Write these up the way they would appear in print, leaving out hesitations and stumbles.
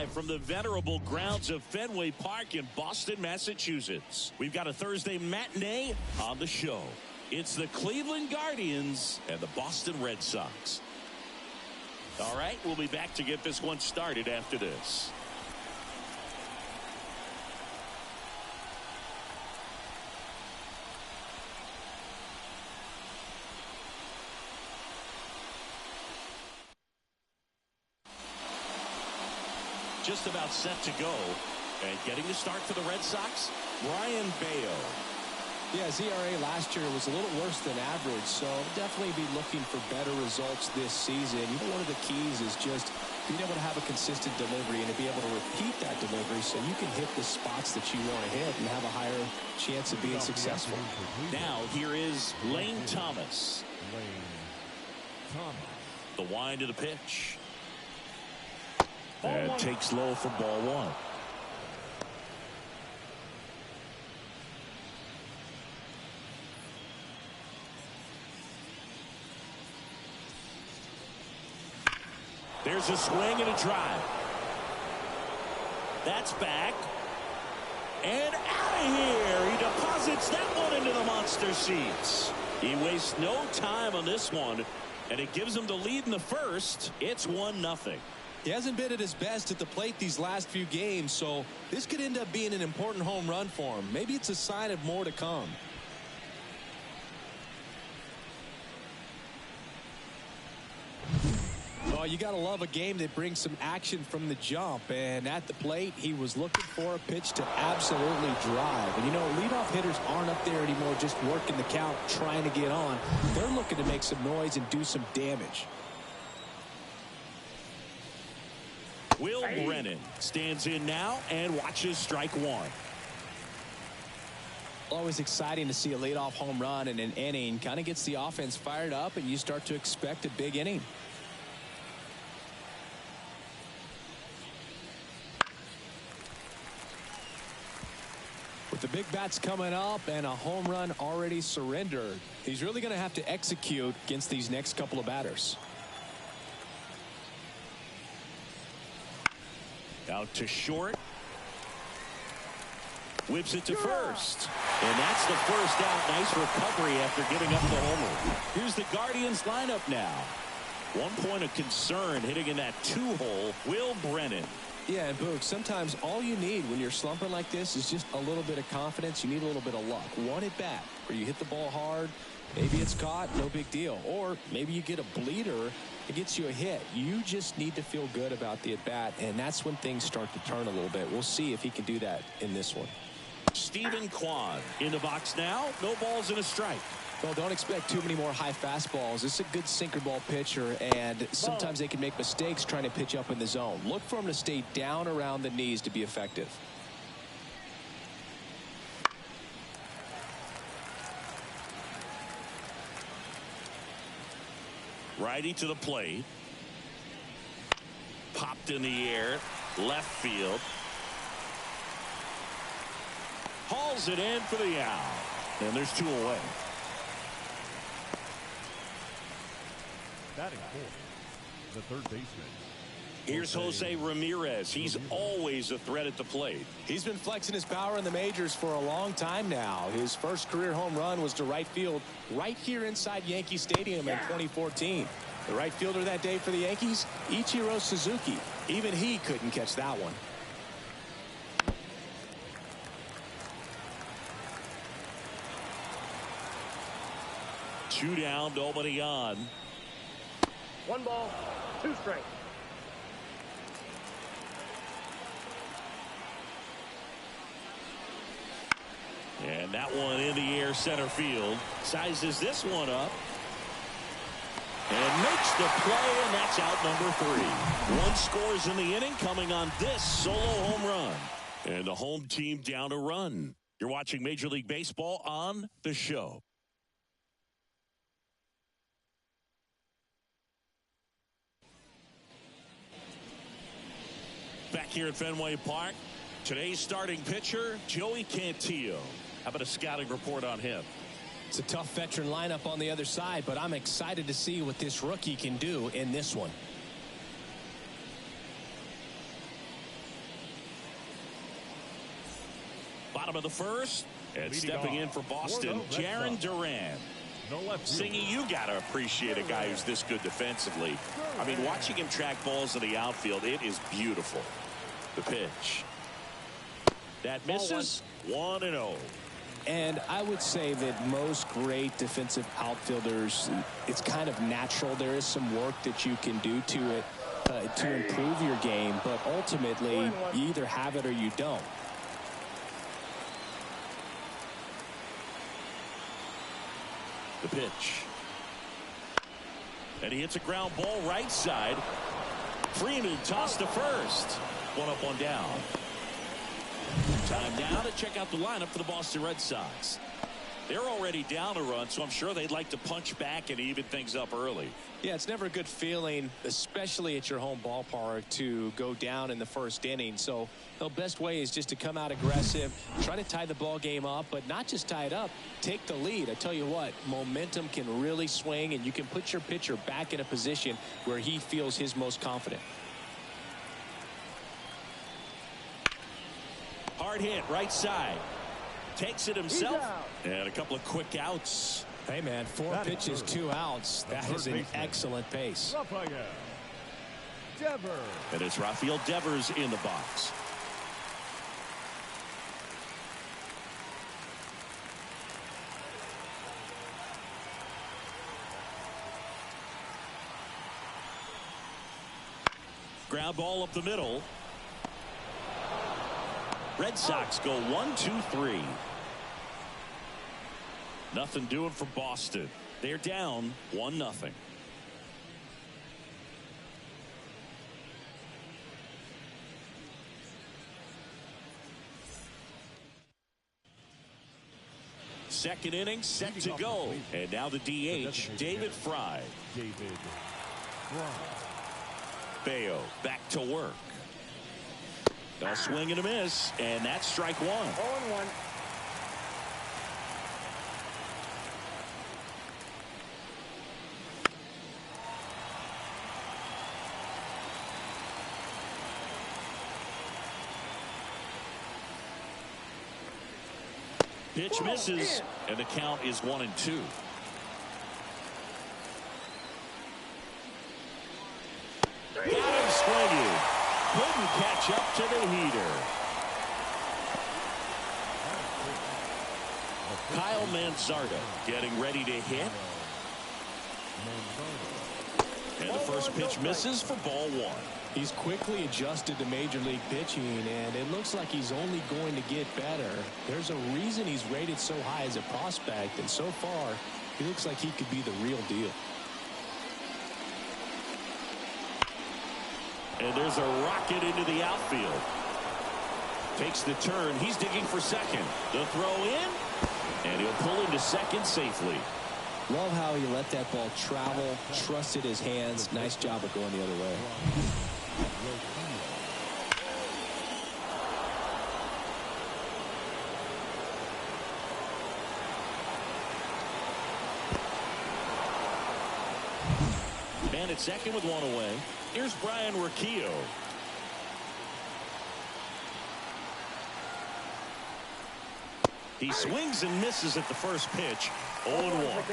live from the venerable grounds of Fenway Park in Boston, Massachusetts. We've got a Thursday matinee on the show. It's the Cleveland Guardians and the Boston Red Sox. All right, we'll be back to get this one started after this. Just about set to go. And getting the start for the Red Sox, Brian Bayo. Yeah, his ERA last year was a little worse than average, so definitely be looking for better results this season. You know, one of the keys is just being able to have a consistent delivery and to be able to repeat that delivery so you can hit the spots that you want to hit and have a higher chance of being successful. Now here is Lane Thomas. The wind of the pitch. And takes low for ball one. There's a swing and a drive. That's back. And out of here. He deposits that one into the monster seats. He wastes no time on this one. And it gives him the lead in the first. It's 1-0. He hasn't been at his best at the plate these last few games, so this could end up being an important home run for him. Maybe it's a sign of more to come. Oh, you got to love a game that brings some action from the jump. And at the plate, he was looking for a pitch to absolutely drive. And, you know, leadoff hitters aren't up there anymore just working the count, trying to get on. They're looking to make some noise and do some damage. Will Brennan stands in now and watches strike one. Always exciting to see a leadoff home run in an inning. Kind of gets the offense fired up, and you start to expect a big inning. With the big bats coming up and a home run already surrendered, he's really going to have to execute against these next couple of batters. Out to short. Whips it to first. And that's the first out. Nice recovery after giving up the homer. Here's the Guardians lineup now. 1 point of concern hitting in that 2-hole. Will Brennan. Yeah, and Boog, sometimes all you need when you're slumping like this is just a little bit of confidence. You need a little bit of luck. One at bat where you hit the ball hard. Maybe it's caught, no big deal. Or maybe you get a bleeder, it gets you a hit. You just need to feel good about the at-bat, and that's when things start to turn a little bit. We'll see if he can do that in this one. Stephen Kwan in the box now. No balls and a strike. Well, don't expect too many more high fastballs. This is a good sinker ball pitcher, and sometimes they can make mistakes trying to pitch up in the zone. Look for him to stay down around the knees to be effective. Righty to the plate. Popped in the air. Left field. Hauls it in for the out. And there's 2 away. Batting fourth, the third baseman. Here's Jose Ramirez. He's always a threat at the plate. He's been flexing his power in the majors for a long time now. His first career home run was to right field right here inside Yankee Stadium in 2014. The right fielder that day for the Yankees, Ichiro Suzuki. Even he couldn't catch that one. Two down, nobody on. 1 ball, 2 strikes. And that one in the air center field. Sizes this one up. And makes the play, and that's out number 3. 1 scores in the inning coming on this solo home run. And the home team down a run. You're watching Major League Baseball on the show. Back here at Fenway Park, today's starting pitcher, Joey Cantillo. How about a scouting report on him? It's a tough veteran lineup on the other side, but I'm excited to see what this rookie can do in this one. Bottom of the first. And stepping in for Boston, Jaron Duran. Singy, you got to appreciate a guy who's this good defensively. I mean, watching him track balls in the outfield, it is beautiful. The pitch. That misses. 1-0. And I would say that most great defensive outfielders, it's kind of natural. There is some work that you can do to it to improve your game, but ultimately you either have it or you don't. The pitch. And he hits a ground ball right side. Freeman tossed to first. One up, one down. Time now to check out the lineup for the Boston Red Sox. They're already down a run, so I'm sure they'd like to punch back and even things up early. Yeah, it's never a good feeling, especially at your home ballpark, to go down in the first inning. So the best way is just to come out aggressive, try to tie the ball game up, but not just tie it up, take the lead. I tell you what, momentum can really swing, and you can put your pitcher back in a position where he feels his most confident. Hard hit, right side. Takes it himself. And a couple of quick outs. Hey, man, 4 pitches, 2 outs. That is an excellent pace. And it's Rafael Devers in the box. Ground ball up the middle. Red Sox go 1-2-3. Nothing doing for Boston. They're down 1-0. Second inning set to go. And now the DH, David Fry. Bayo back to work. A swing and a miss, and that's strike 1. 0-1. Pitch misses, and the count is 1-2. Got him swinging. Couldn't catch up to the heater. Kyle Manzardo getting ready to hit. And the first pitch misses for ball 1. He's quickly adjusted to major league pitching, and it looks like he's only going to get better. There's a reason he's rated so high as a prospect, and so far, he looks like he could be the real deal. And there's a rocket into the outfield. Takes the turn. He's digging for second. The throw in, and he'll pull into second safely. Love how he let that ball travel, trusted his hands. Nice job of going the other way. Man at second with 1 away. Here's Brian Riccio. He swings and misses at the first pitch. 0-1.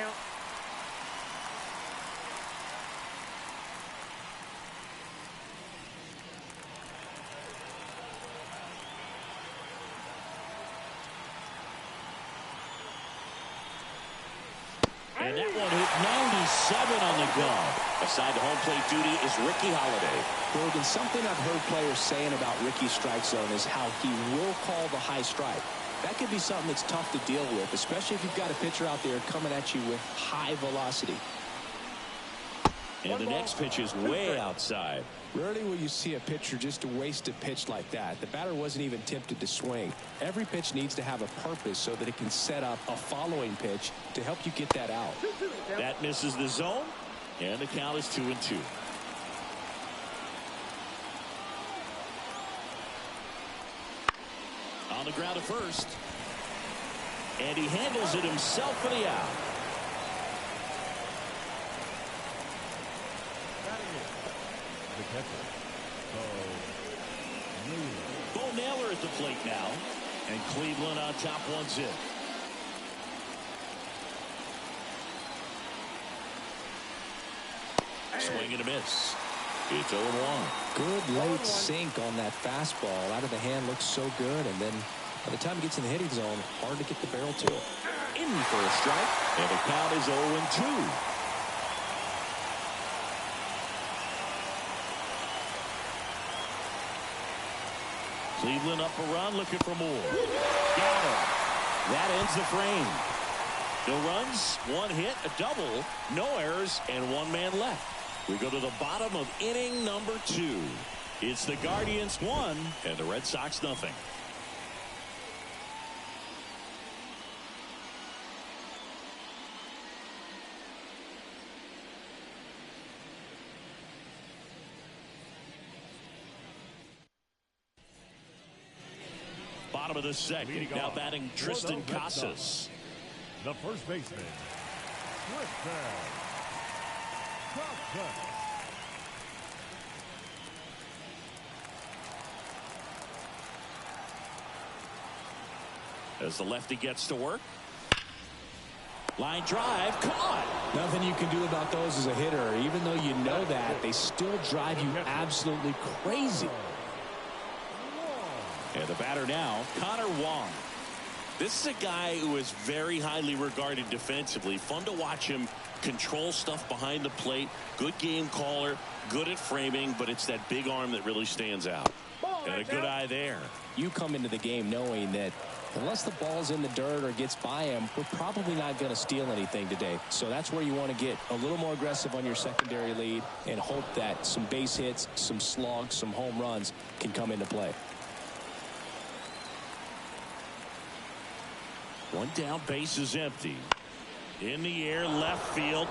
And that one hit 97 on the gun. Aside the home plate duty is Ricky Holiday. Brogan, something I've heard players saying about Ricky's strike zone is how he will call the high strike. That could be something that's tough to deal with, especially if you've got a pitcher out there coming at you with high velocity. And the next pitch is way outside. Rarely will you see a pitcher just waste a pitch like that. The batter wasn't even tempted to swing. Every pitch needs to have a purpose so that it can set up a following pitch to help you get that out. That misses the zone, and the count is 2-2. On the ground at first. And he handles it himself for the out. Bo Naylor at the plate now. And Cleveland on top 1-0. Swing and a miss. It's 0-1. Good late sink on that fastball. Out of the hand, looks so good. And then by the time it gets in the hitting zone, hard to get the barrel to it. In for a strike. And the count is 0-2. Cleveland up a run, looking for more. Got him. That ends the frame. No runs, one hit, a double, no errors, and one man left. We go to the bottom of inning number 2. It's the Guardians 1 and the Red Sox nothing. Bottom of the second. Now batting Tristan Casas. The first baseman, Tristan Casas. As the lefty gets to work. Line drive, caught. Nothing you can do about those as a hitter. Even though you know that, they still drive you absolutely crazy. And the batter now, Connor Wong. This is a guy who is very highly regarded defensively. Fun to watch him control stuff behind the plate. Good game caller, good at framing, but it's that big arm that really stands out. And a good eye there. You come into the game knowing that unless the ball's in the dirt or gets by him, we're probably not going to steal anything today. So that's where you want to get a little more aggressive on your secondary lead and hope that some base hits, some slugs, some home runs can come into play. One down, base is empty. In the air, left field.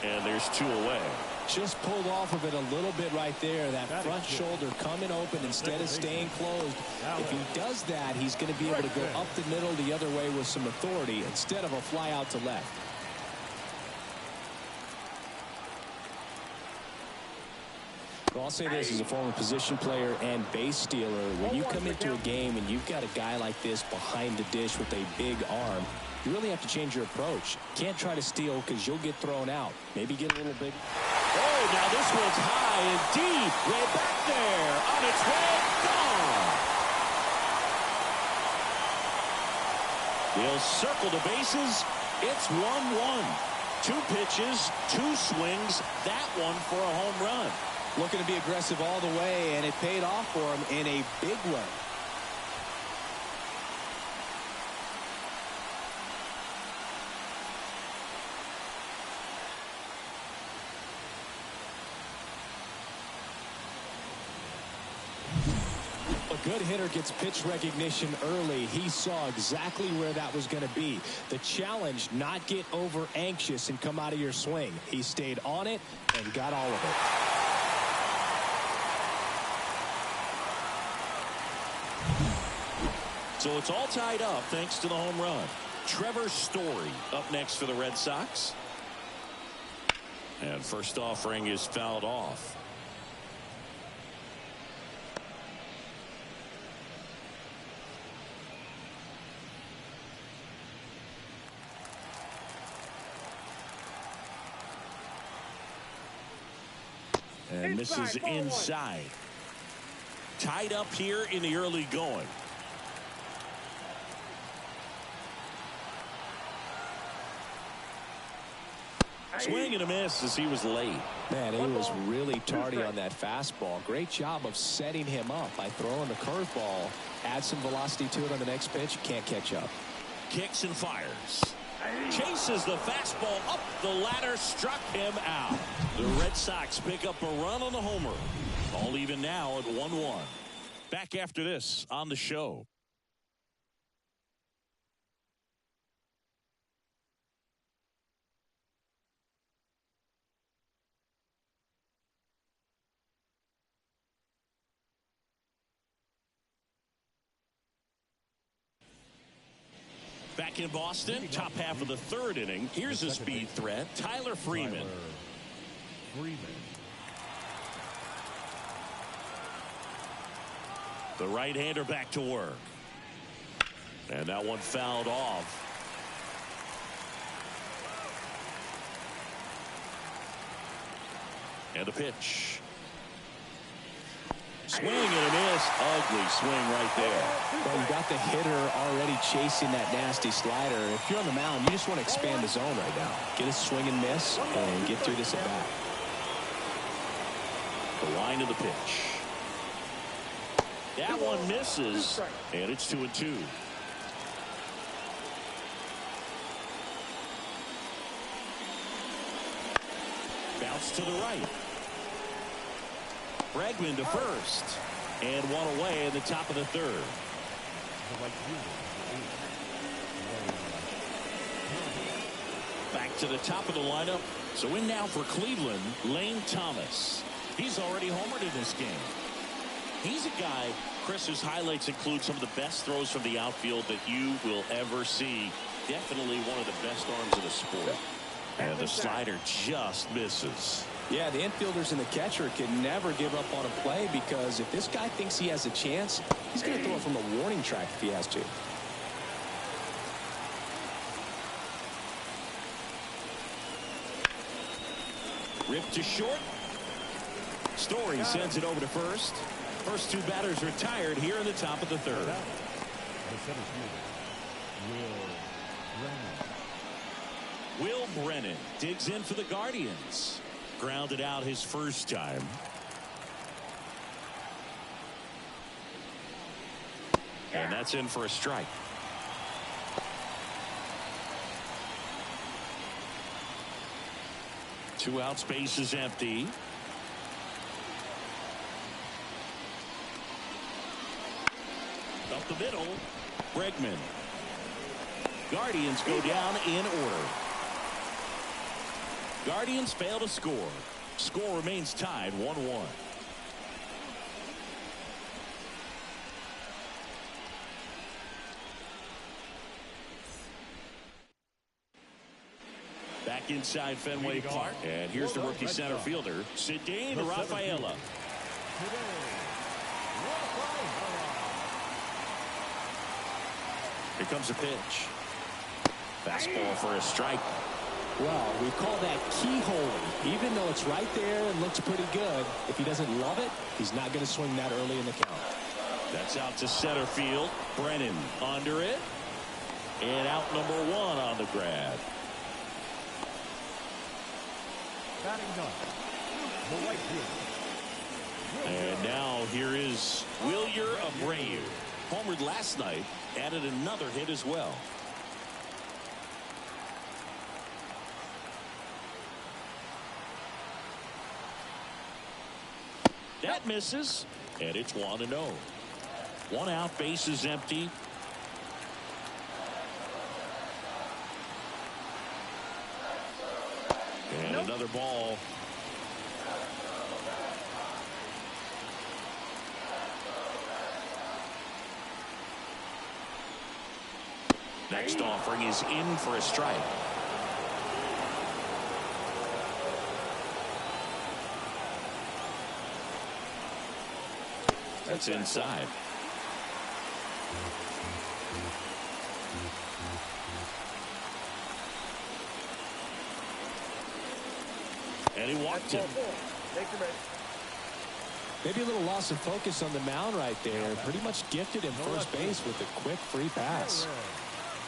And there's 2 away. Just pulled off of it a little bit right there. That front shoulder coming open instead of staying closed. If he does that, he's going to be able to go up the middle the other way with some authority instead of a fly out to left. Well, I'll say this as a former position player and base stealer. When you come into a game and you've got a guy like this behind the dish with a big arm, you really have to change your approach. Can't try to steal because you'll get thrown out. Maybe get a little big. Oh, now this one's high and deep. Way back there. On its way. Gone. They'll circle the bases. It's 1-1. 2 pitches, 2 swings. That one for a home run. Looking to be aggressive all the way, and it paid off for him in a big way. A good hitter gets pitch recognition early. He saw exactly where that was going to be. The challenge, not get over anxious and come out of your swing. He stayed on it and got all of it. So it's all tied up thanks to the home run. Trevor Story up next for the Red Sox. And first offering is fouled off. And misses inside. Tied up here in the early going. Swing and a miss as he was late. Man, he was really tardy on that fastball. Great job of setting him up by throwing the curveball. Add some velocity to it on the next pitch. Can't catch up. Kicks and fires. Chases the fastball up the ladder. Struck him out. The Red Sox pick up a run on the homer. All even now at 1-1. Back after this on the show. Back in Boston, top half of the 3rd inning. Here's a speed threat, Tyler Freeman. The right-hander back to work. And that one fouled off. And the pitch. Swing and a miss. Ugly swing right there. Well, you got the hitter already chasing that nasty slider. If you're on the mound, you just want to expand the zone right now. Get a swing and miss and get through this at bat. The line of the pitch. That one misses. And it's 2-2. Bounce to the right. Bregman to first. And one away in the top of the third. Back to the top of the lineup. So in now for Cleveland, Lane Thomas. He's already homered in this game. He's a guy, Chris, whose highlights include some of the best throws from the outfield that you will ever see. Definitely one of the best arms of the sport. And the slider just misses. Yeah, the infielders and the catcher can never give up on a play, because if this guy thinks he has a chance, he's going to throw it from the warning track if he has to. Ripped to short. Story sends it over to first. First two batters retired here in the top of the third. The center fielder, Will Brennan digs in for the Guardians. Grounded out his first time. And that's in for a strike. Two outs, base is empty. Up the middle, Bregman. Guardians go down in order. Guardians fail to score. Score remains tied 1-1. Back inside Fenway Park. And here's the rookie center fielder, Cedane Rafaela. Here comes a pitch. Fastball for a strike. Well, we call that keyhole. Even though it's right there and looks pretty good, if he doesn't love it, he's not going to swing that early in the count. That's out to center field. Brennan under it. And out number one on the grab. batting done. The right fielder. And now here is Wilyer Abreu. Homered last night, added another hit as well. That misses, and it's 1-0. One out, base is empty. And another ball. Next offering is in for a strike. That's inside. And he walked him. Maybe a little loss of focus on the mound right there. Pretty much gifted him first base with a quick free pass.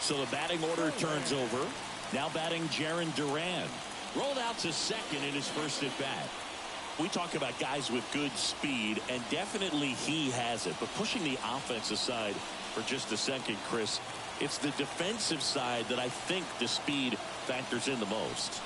So the batting order turns over. Now batting Jarren Duran. Rolled out to second in his first at bat. We talk about guys with good speed, and definitely he has it. But pushing the offense aside for just a second, Chris, it's the defensive side that I think the speed factors in the most.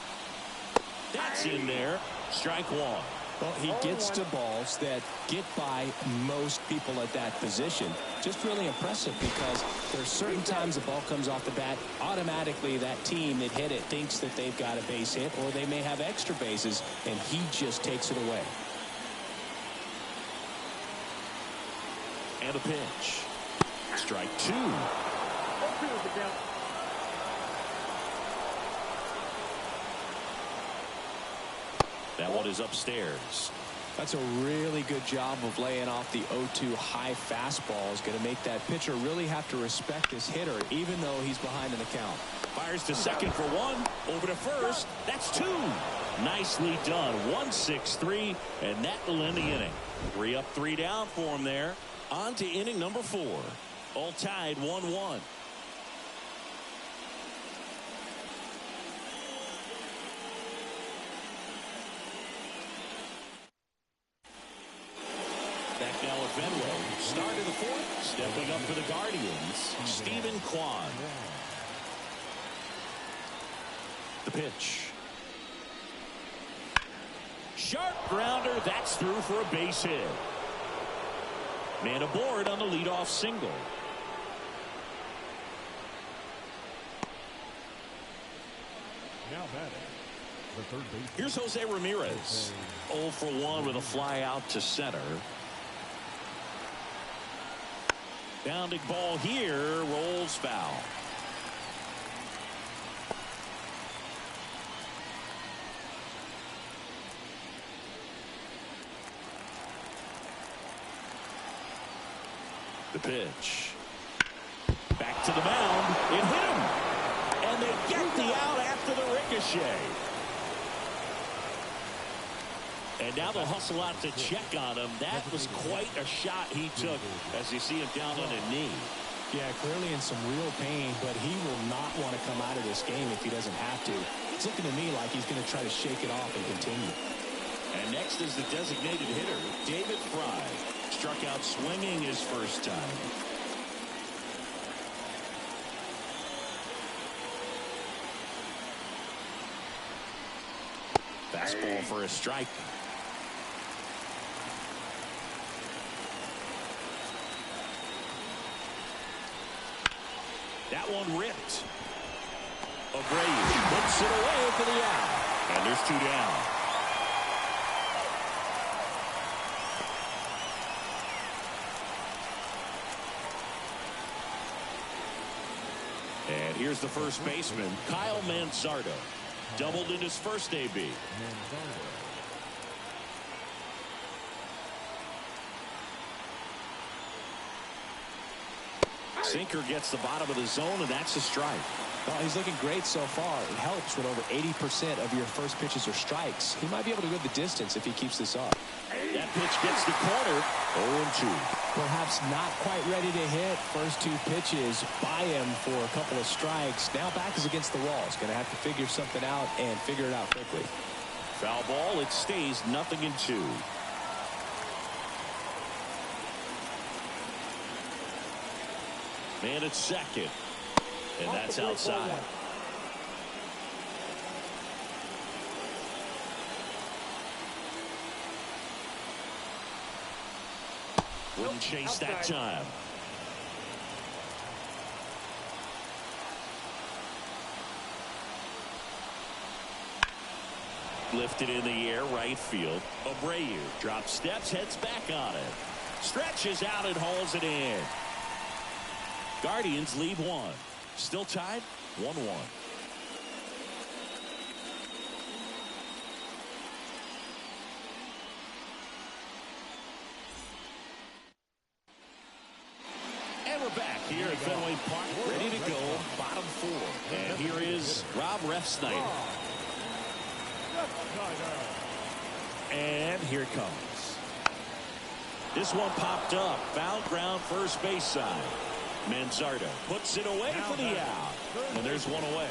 That's in there. Strike one. Well, he gets to balls that get by most people at that position. Just really impressive, because there's certain times the ball comes off the bat, automatically that team that hit it thinks that they've got a base hit, or they may have extra bases, and he just takes it away. And a pitch. Strike two. That one is upstairs. That's a really good job of laying off the 0-2 high fastball. Is going to make that pitcher really have to respect this hitter, even though he's behind in the count. Fires to second for one. Over to first. That's two. Nicely done. 1-6-3, and that will end the inning. 3 up, 3 down for him there. On to inning number 4. All tied 1-1. Back now at Fenway. Start of the 4th. Stepping up for the Guardians, Stephen Kwan. The pitch. Sharp grounder. That's through for a base hit. Man aboard on the leadoff single. Now batting, the third base. Here's Jose Ramirez. 0 for 1 with a fly out to center. Bounding ball here. Rolls foul. The pitch. Back to the mound. It hit him. And they get the out after the ricochet. And now they'll hustle out to check on him. That was quite a shot he took as you see him down on a knee. Yeah, clearly in some real pain, but he will not want to come out of this game if he doesn't have to. It's looking to me like he's going to try to shake it off and continue. And next is the designated hitter, David Fry. Struck out swinging his first time. Fastball for a strike. That one ripped. Abreu puts it away for the out. And there's 2 down. And here's the first baseman, Kyle Manzardo. Doubled in his first AB. Sinker gets the bottom of the zone, and that's a strike. Well, he's looking great so far. It helps when over 80% of your first pitches are strikes. He might be able to go the distance if he keeps this up. That pitch gets the corner. 0-2. Perhaps not quite ready to hit. First 2 pitches by him for a couple of strikes. Now back is against the wall. He's going to have to figure something out and figure it out quickly. Foul ball. It stays 0-2. Man at second. And that's outside. Wouldn't chase that time. Lifted in the air, right field. Abreu drops steps, heads back on it. Stretches out and hauls it in. Guardians lead 1. Still tied 1-1. And we're back here at Fenway Park, ready to go, bottom 4. And here is Rob Refsnyder. And here it comes. This one popped up. Foul ground first base side. Manzardo puts it away for the out. And there's one away.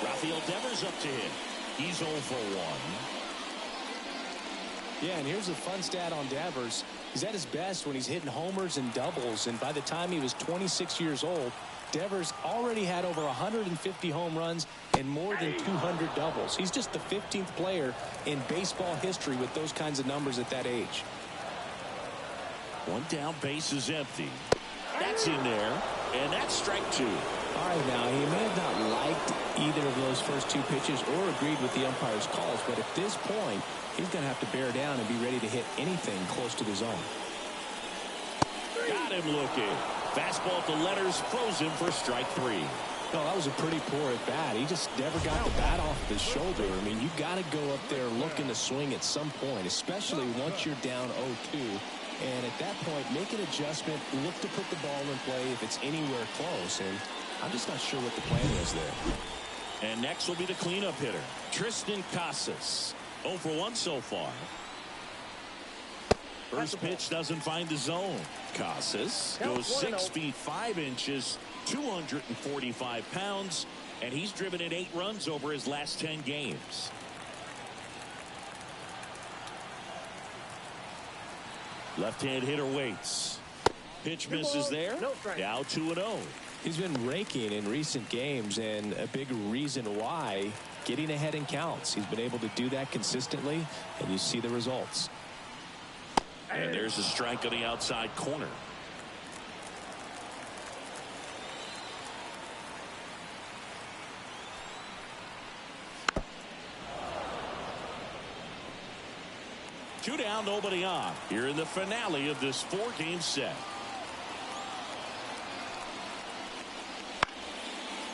Rafael Devers up to him. He's 0 for 1. Yeah, and here's a fun stat on Devers. He's at his best when he's hitting homers and doubles, and by the time he was 26 years old, Devers already had over 150 home runs and more than 200 doubles. He's just the 15th player in baseball history with those kinds of numbers at that age. One down, base is empty. That's in there, and that's strike 2. All right, now, he may have not liked either of those first 2 pitches or agreed with the umpire's calls, but at this point, he's going to have to bear down and be ready to hit anything close to the zone. Got him looking. Fastball at the letters, frozen for strike 3. No, that was a pretty poor at bat. He just never got the bat off of his shoulder. I mean, you got to go up there looking to swing at some point, especially once you're down 0-2. And at that point, make an adjustment, look to put the ball in play if it's anywhere close. And I'm just not sure what the plan was there. And next will be the cleanup hitter, Tristan Casas. 0 for 1 so far. First pitch doesn't find the zone. Casas goes 6 feet 5 inches, 245 pounds, and he's driven in 8 runs over his last 10 games. Left-hand hitter waits. Pitch misses there. Now 2-0. He's been raking in recent games, and a big reason why, getting ahead in counts. He's been able to do that consistently, and you see the results. And there's a strike on the outside corner. Two down, nobody on. Here in the finale of this 4-game set.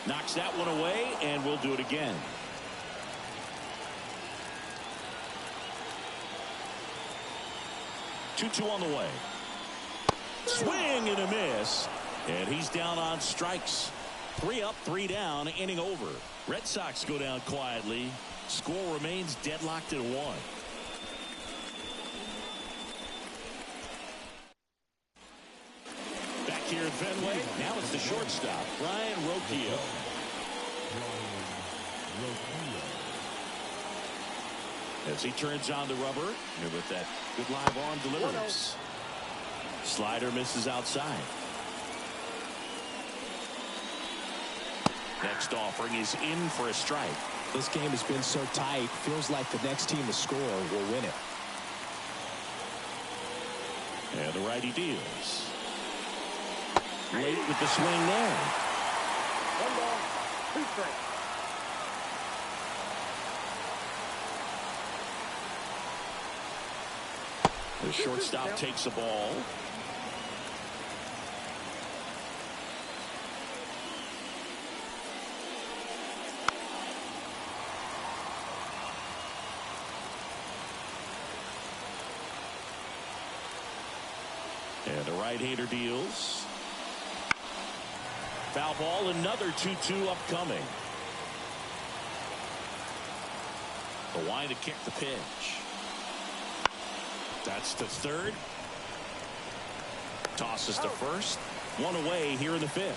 Knocks that one away, and we'll do it again. Two on the way. Swing and a miss. And he's down on strikes. 3 up, 3 down, inning over. Red Sox go down quietly. Score remains deadlocked at 1. Back here at Fenway. Now it's the shortstop, Ryan Rocchio. As he turns on the rubber, and with that good live arm delivers. Slider misses outside. Next offering is in for a strike. This game has been so tight, feels like the next team to score will win it. And the righty deals. Late with the swing there. 1 ball, 2 strikes. The shortstop takes the ball. And the right-hander deals. Foul ball, another 2-2 upcoming. The line to kick the pitch. That's to third. Tosses to first. 1 away here in the 5th.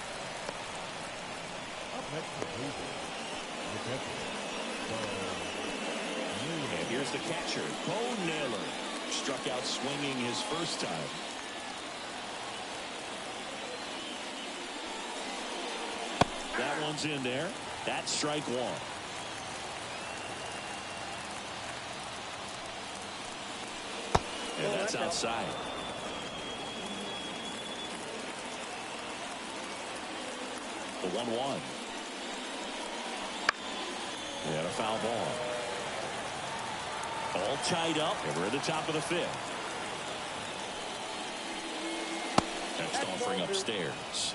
And here's the catcher, Bo Naylor. Struck out swinging his first time. That one's in there. That's strike 1. And that's outside. The 1-1. And a foul ball. All tied up, and we're at the top of the 5th. Next offering upstairs.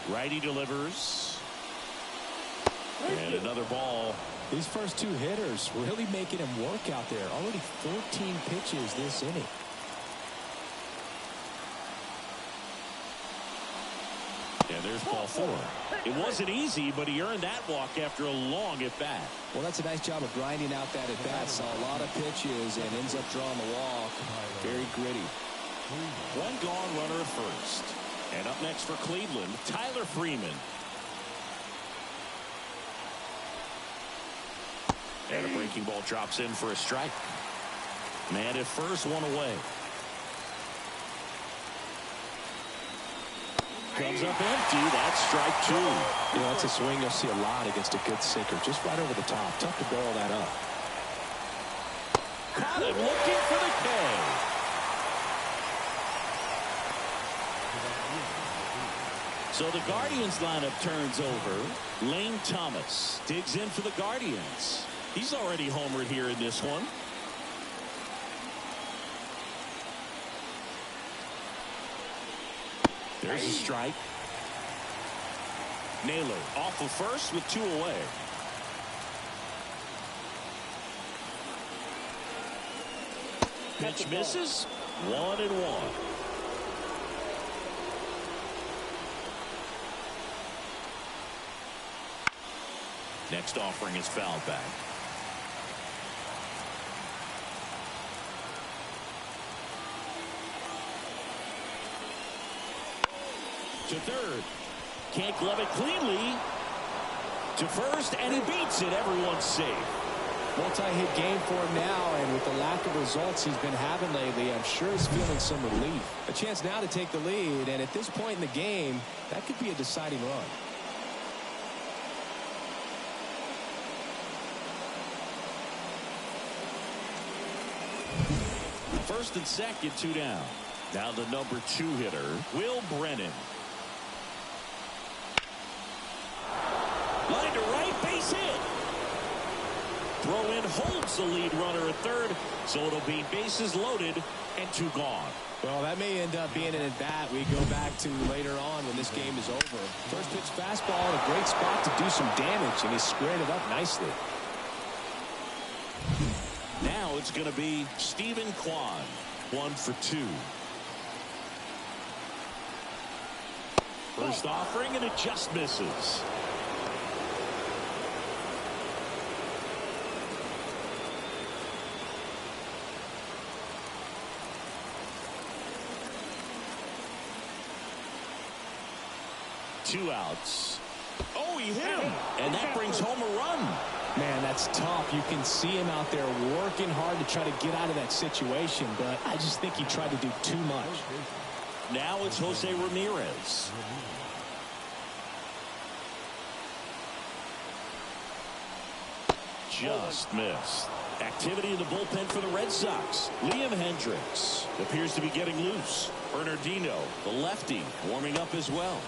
Righty delivers. And another ball. These first 2 hitters really making him work out there. Already 14 pitches this inning. And there's ball 4. It wasn't easy, but he earned that walk after a long at bat. Well, that's a nice job of grinding out that at bat. Saw a lot of pitches and ends up drawing the walk. Very gritty. 1 gone, runner at first. And up next for Cleveland, Tyler Freeman. And a breaking ball drops in for a strike. Man at first, 1 away. Comes up empty. That's strike 2. You know, that's a swing you'll see a lot against a good sinker. Just right over the top. Tough to barrel that up. Caught him looking for the K. So the Guardians lineup turns over. Lane Thomas digs in for the Guardians. He's already homered here in this one. There's a strike. Naylor off of first with 2 away. Pitch misses. 1-1. Next offering is fouled back. To third. Can't glove it cleanly. To first, and he beats it. Everyone's safe. Multi-hit game for him now, and with the lack of results he's been having lately, I'm sure he's feeling some relief. A chance now to take the lead, and at this point in the game, that could be a deciding run. First and second, 2 down. Now the number 2 hitter, Will Brennan. Line to right, base hit. Throw in holds the lead runner at third, so it'll be bases loaded and 2 gone. Well, that may end up being an at-bat we go back to later on when this game is over. First pitch fastball in a great spot to do some damage, and he squared it up nicely. Now it's going to be Stephen Kwan, 1 for 2. First offering, and it just misses. Two outs. Oh, he hit him, and that brings home a run. Man, that's tough. You can see him out there working hard to try to get out of that situation, but I just think he tried to do too much. Now it's Jose Ramirez. Just missed. Activity in the bullpen for the Red Sox. Liam Hendricks appears to be getting loose. Bernardino, the lefty, warming up as well.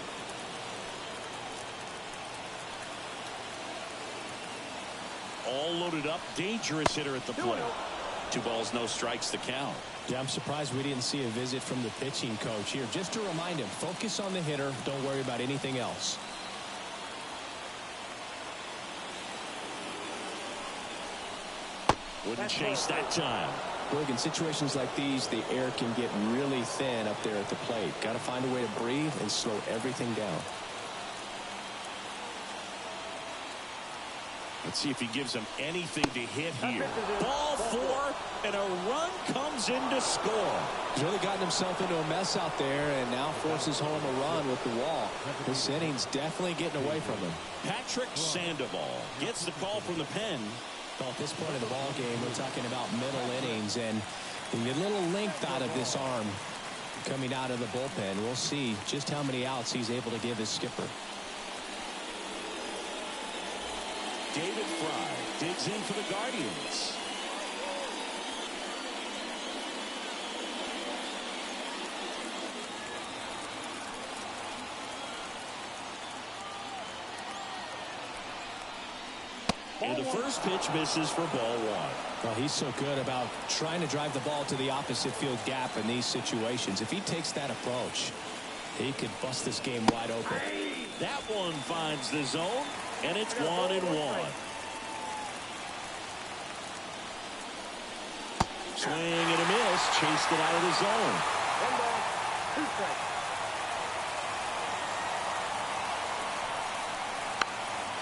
All loaded up, dangerous hitter at the plate. 2 balls, no strikes to count. Yeah, I'm surprised we didn't see a visit from the pitching coach here. Just to remind him, focus on the hitter. Don't worry about anything else. Wouldn't chase that time. Look, in situations like these, the air can get really thin up there at the plate. Got to find a way to breathe and slow everything down. Let's see if he gives him anything to hit here. Ball 4, and a run comes in to score. He's really gotten himself into a mess out there and now forces home a run with the wall. This inning's definitely getting away from him. Patrick Sandoval gets the call from the pen. Well, at this point in the ball game, we're talking about middle innings, and the little length out of this arm coming out of the bullpen. We'll see just how many outs he's able to give his skipper. David Fry digs in for the Guardians. And the first pitch misses for ball 1. Well, he's so good about trying to drive the ball to the opposite field gap in these situations. If he takes that approach, he could bust this game wide open. That one finds the zone, and it's 1-1. Swing and a miss, chased it out of the zone. 1 ball, 2 strikes.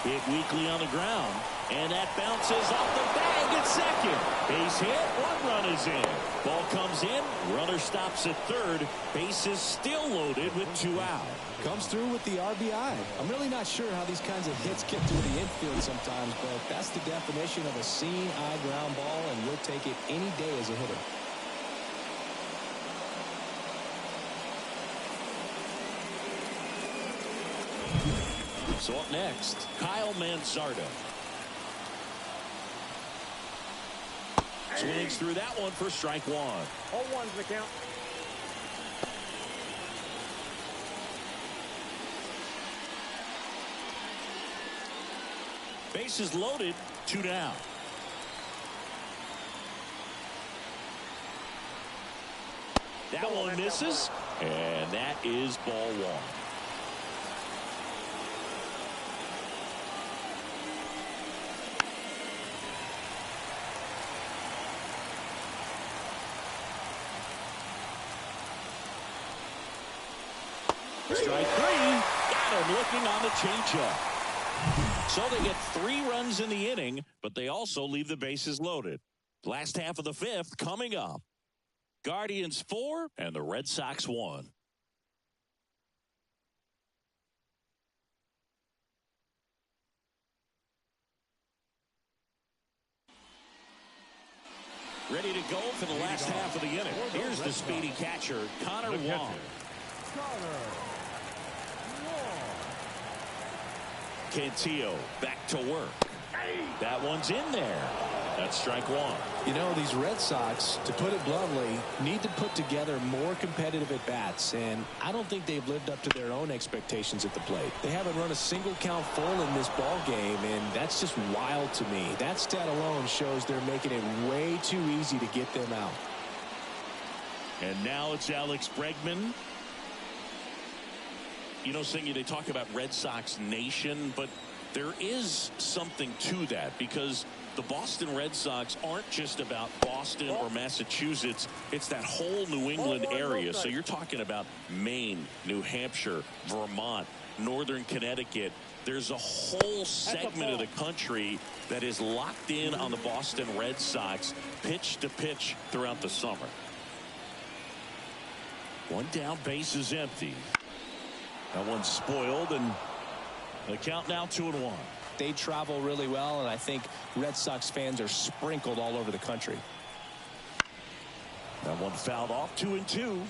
Hit weakly on the ground, and that bounces off the bag at second. Base hit, 1 run is in. Ball comes in, runner stops at third. Bases still loaded with 2 out. Comes through with the RBI. I'm really not sure how these kinds of hits get through the infield sometimes, but that's the definition of a seeing eye ground ball, and we'll take it any day as a hitter. So up next, Kyle Manzardo. Swings through that one for strike 1. 0-1's the count. Bases loaded, 2 down. That one misses, and that is ball 1. Strike 3. Got him looking on the changeup. So they get 3 runs in the inning, but they also leave the bases loaded. Last half of the 5th coming up. Guardians 4 and the Red Sox 1. Ready to go for the last half of the inning. Here's the speedy catcher, Connor Wong. Cantillo back to work. That one's in there. That's strike 1. You know, these Red Sox, to put it bluntly, need to put together more competitive at-bats, and I don't think they've lived up to their own expectations at the plate. They haven't run a single count full in this ball game, and that's just wild to me. That stat alone shows they're making it way too easy to get them out. And now it's Alex Bregman. You know, Singy, they talk about Red Sox Nation, but there is something to that because the Boston Red Sox aren't just about Boston or Massachusetts. It's that whole New England area. So you're talking about Maine, New Hampshire, Vermont, Northern Connecticut. There's a whole segment of the country that is locked in on the Boston Red Sox pitch to pitch throughout the summer. 1 down, base is empty. That one's spoiled, and the count now 2-1. They travel really well, and I think Red Sox fans are sprinkled all over the country. That one fouled off, 2-2.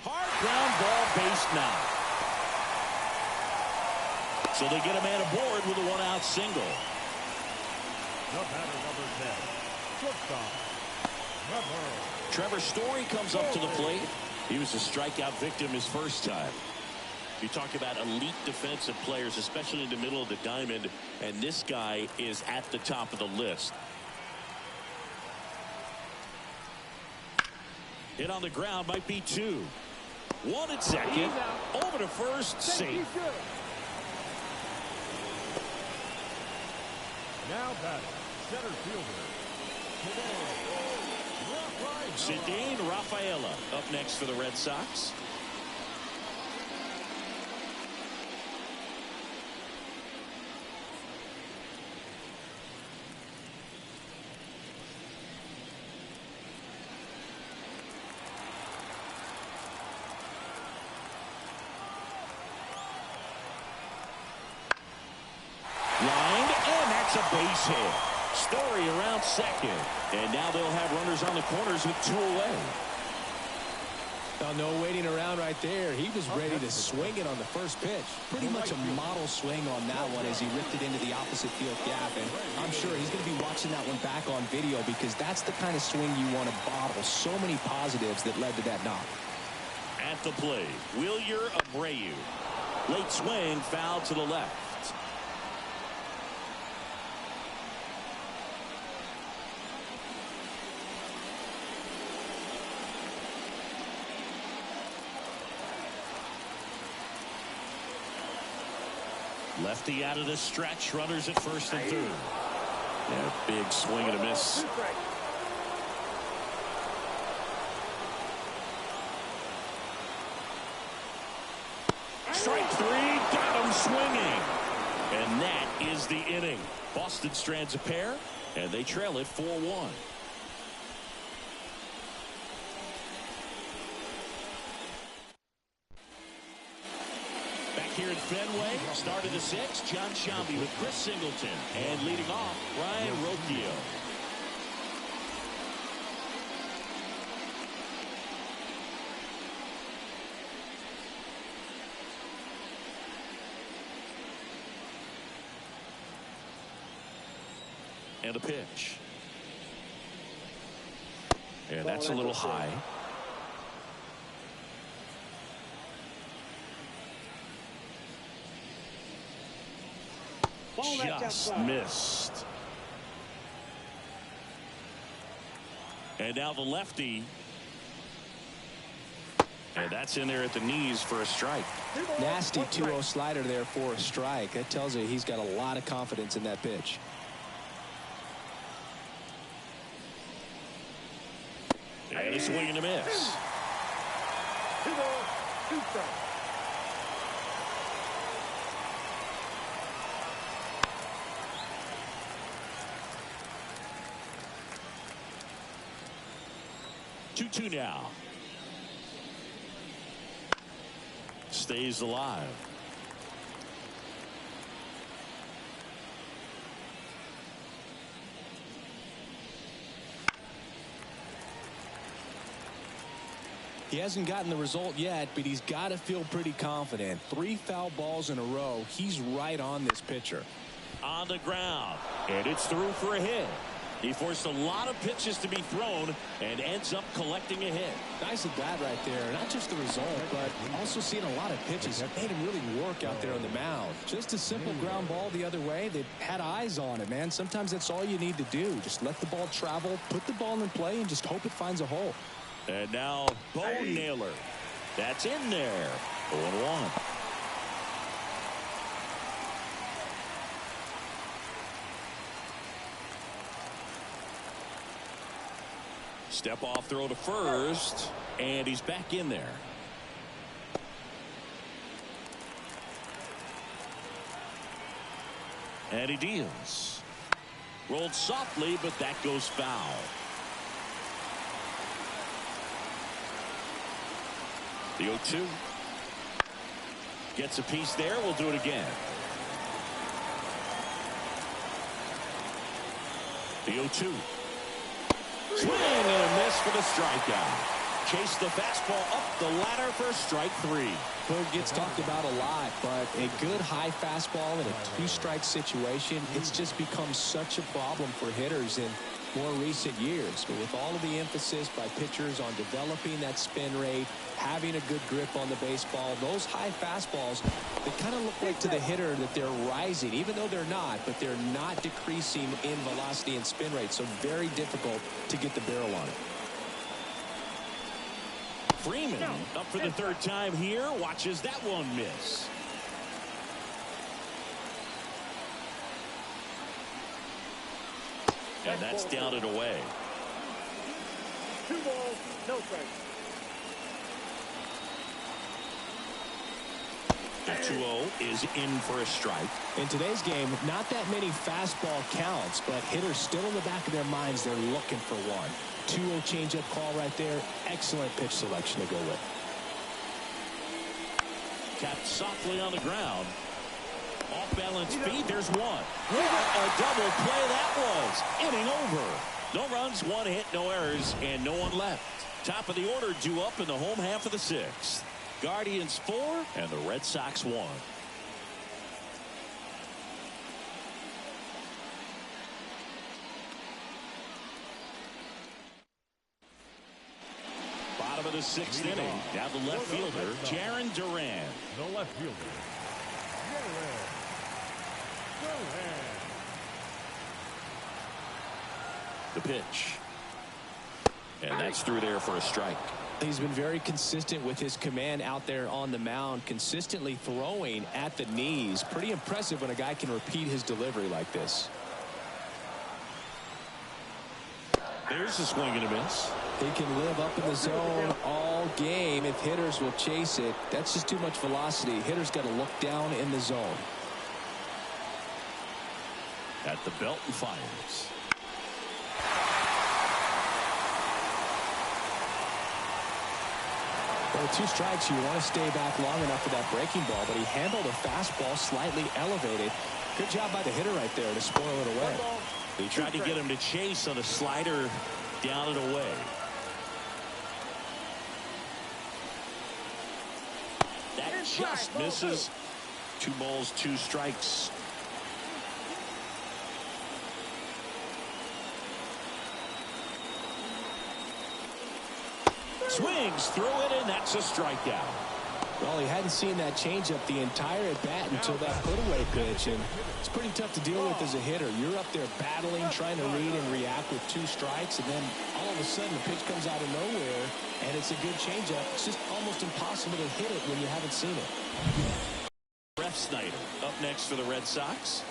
Hard ground ball, base now. So they get a man aboard with a 1-out single. The batter, number 10, shortstop, Trevor Story comes up to the plate. He was a strikeout victim his first time. You talk about elite defensive players, especially in the middle of the diamond, and this guy is at the top of the list. Hit on the ground, might be 2. 1 at second, over to first, safe. Now batting, center fielder, Cedane Rafaela up next for the Red Sox. Lined, and that's a base hit. Story around second, and now they'll have runners on the corners with 2 away. Now, no waiting around right there. He was ready to swing it on the first pitch. Pretty much a model swing on that one as he ripped it into the opposite field gap. And I'm sure he's going to be watching that one back on video because that's the kind of swing you want to bottle. So many positives that led to that knock. At the plate, Wilyer Abreu. Late swing, foul to the left. Lefty out of the stretch, runners at first and third. Yeah, big swing and a miss. Strike 3, got him swinging. And that is the inning. Boston strands a pair, and they trail it 4-1. Here at Fenway, start of the 6th, John Shelby with Chris Singleton, and leading off, Ryan Rocchio. And a pitch. And that's a little high. Ball that's Just outside. missed. And now the lefty. And that's in there at the knees for a strike. Nasty 2-0 slider there for a strike. That tells you he's got a lot of confidence in that pitch. And a swing and a miss. 2 balls, 2 strikes. Two now. Stays alive. He hasn't gotten the result yet, but he's got to feel pretty confident. 3 foul balls in a row. He's right on this pitcher. On the ground. And it's through for a hit. He forced a lot of pitches to be thrown and ends up collecting a hit. Nice at bat right there. Not just the result, but also seeing a lot of pitches. It made him really work out there on the mound. Just a simple ground ball the other way. They had eyes on it, man. Sometimes that's all you need to do. Just let the ball travel, put the ball in play, and just hope it finds a hole. And now Bone Nailer. That's in there. 0-1. Step off throw to first, and he's back in there. And he deals. Rolled softly, but that goes foul. The 0-2. Gets a piece there. We'll do it again. The 0-2. Swing and a miss for the strikeout. Chase the fastball up the ladder for strike 3. Well, it gets talked about a lot, but a good high fastball in a 2-strike situation, it's just become such a problem for hitters in more recent years. But with all of the emphasis by pitchers on developing that spin rate, having a good grip on the baseball, those high fastballs, they kind of look like to the hitter that they're rising, even though they're not, but they're not decreasing in velocity and spin rate. So very difficult to get the barrel on it. Freeman up for the 3rd time here. Watches that one miss. And that's down and away. 2 balls, no strikes. The 2-0 is in for a strike. In today's game, not that many fastball counts, but hitters still in the back of their minds, they're looking for one. 2-0 changeup call right there. Excellent pitch selection to go with. Tapped softly on the ground. Off balance feet. There's one. What a double play that was. Inning over. No runs, 1 hit, no errors, and no one left. Top of the order due up in the home half of the 6th. Guardians 4 and the Red Sox 1. Bottom of the 6th inning. Now the left fielder, Jarren Duran. The left fielder, Jarren Duran. The pitch. And that's through there for a strike. He's been very consistent with his command out there on the mound, consistently throwing at the knees. Pretty impressive when a guy can repeat his delivery like this. There's a swing and a miss. He can live up in the zone all game if hitters will chase it. That's just too much velocity. Hitters got to look down in the zone. At the belt and fires. Well, with 2 strikes, you want to stay back long enough for that breaking ball, but he handled a fastball slightly elevated. Good job by the hitter right there to spoil it away. They tried to get him to chase on a slider down and away. That just misses. 2 balls, 2 strikes. Swings through it, and that's a strikeout. Well, he hadn't seen that changeup the entire at-bat until that put-away pitch, and it's pretty tough to deal with as a hitter. You're up there battling, trying to read and react with 2 strikes, and then all of a sudden the pitch comes out of nowhere, and it's a good changeup. It's just almost impossible to hit it when you haven't seen it. Ref Snyder up next for the Red Sox.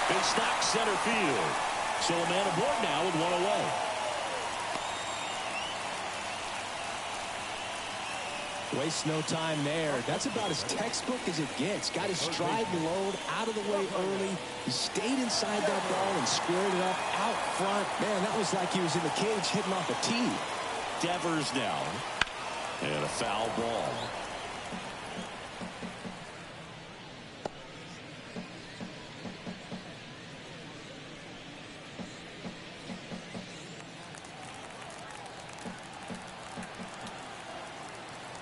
Big knock center field. So a man aboard now with 1 away. Wastes no time there. That's about as textbook as it gets. Got his stride and load out of the way early. He stayed inside that ball and squared it up out front. Man, that was like he was in the cage hitting off a tee. Devers now. And a foul ball.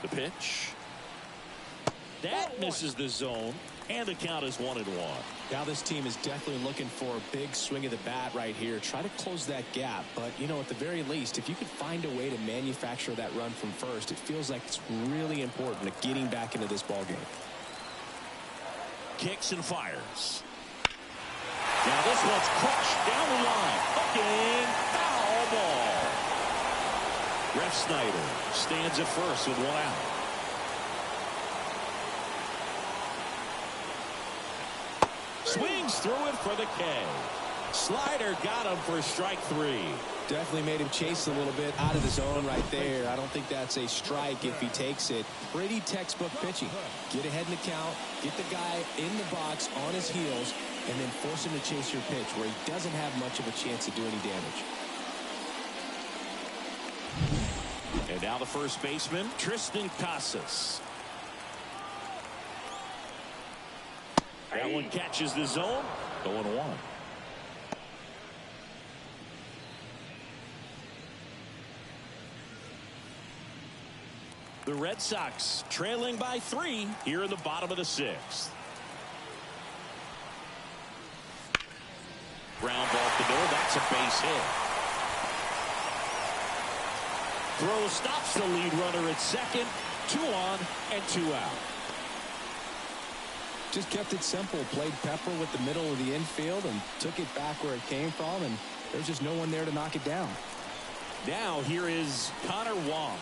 The pitch. That misses the zone, and the count is 1-1. Now this team is definitely looking for a big swing of the bat right here. Try to close that gap, but you know, at the very least, if you could find a way to manufacture that run from first, it feels like it's really important to getting back into this ball game. Kicks and fires. Now this one's crushed down the line. Hooking, foul ball. Ref Snyder stands at first with 1 out. Swings through it for the K. Slider got him for strike 3. Definitely made him chase a little bit out of the zone right there. I don't think that's a strike if he takes it. Pretty textbook pitching. Get ahead in the count, get the guy in the box on his heels, and then force him to chase your pitch where he doesn't have much of a chance to do any damage. And now the first baseman, Tristan Casas. That one catches the zone. 0-1. The Red Sox trailing by 3 here in the bottom of the 6th. Ground ball off the middle. That's a base hit. Throw stops the lead runner at second. 2 on and 2 out. Just kept it simple. Played pepper with the middle of the infield and took it back where it came from, and there's just no one there to knock it down. Now here is Connor Wong,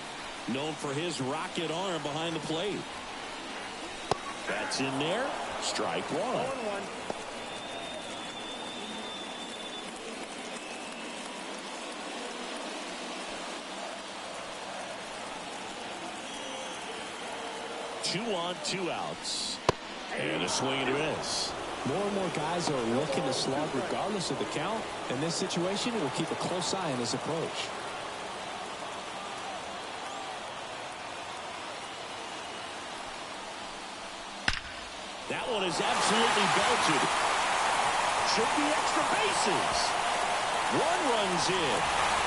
known for his rocket arm behind the plate. That's in there. Strike 1. 1-1. Two on, 2 outs. And a swing and a miss. More and more guys are looking to slug regardless of the count. In this situation, we'll keep a close eye on his approach. That one is absolutely belted. Should be extra bases. 1 run's in.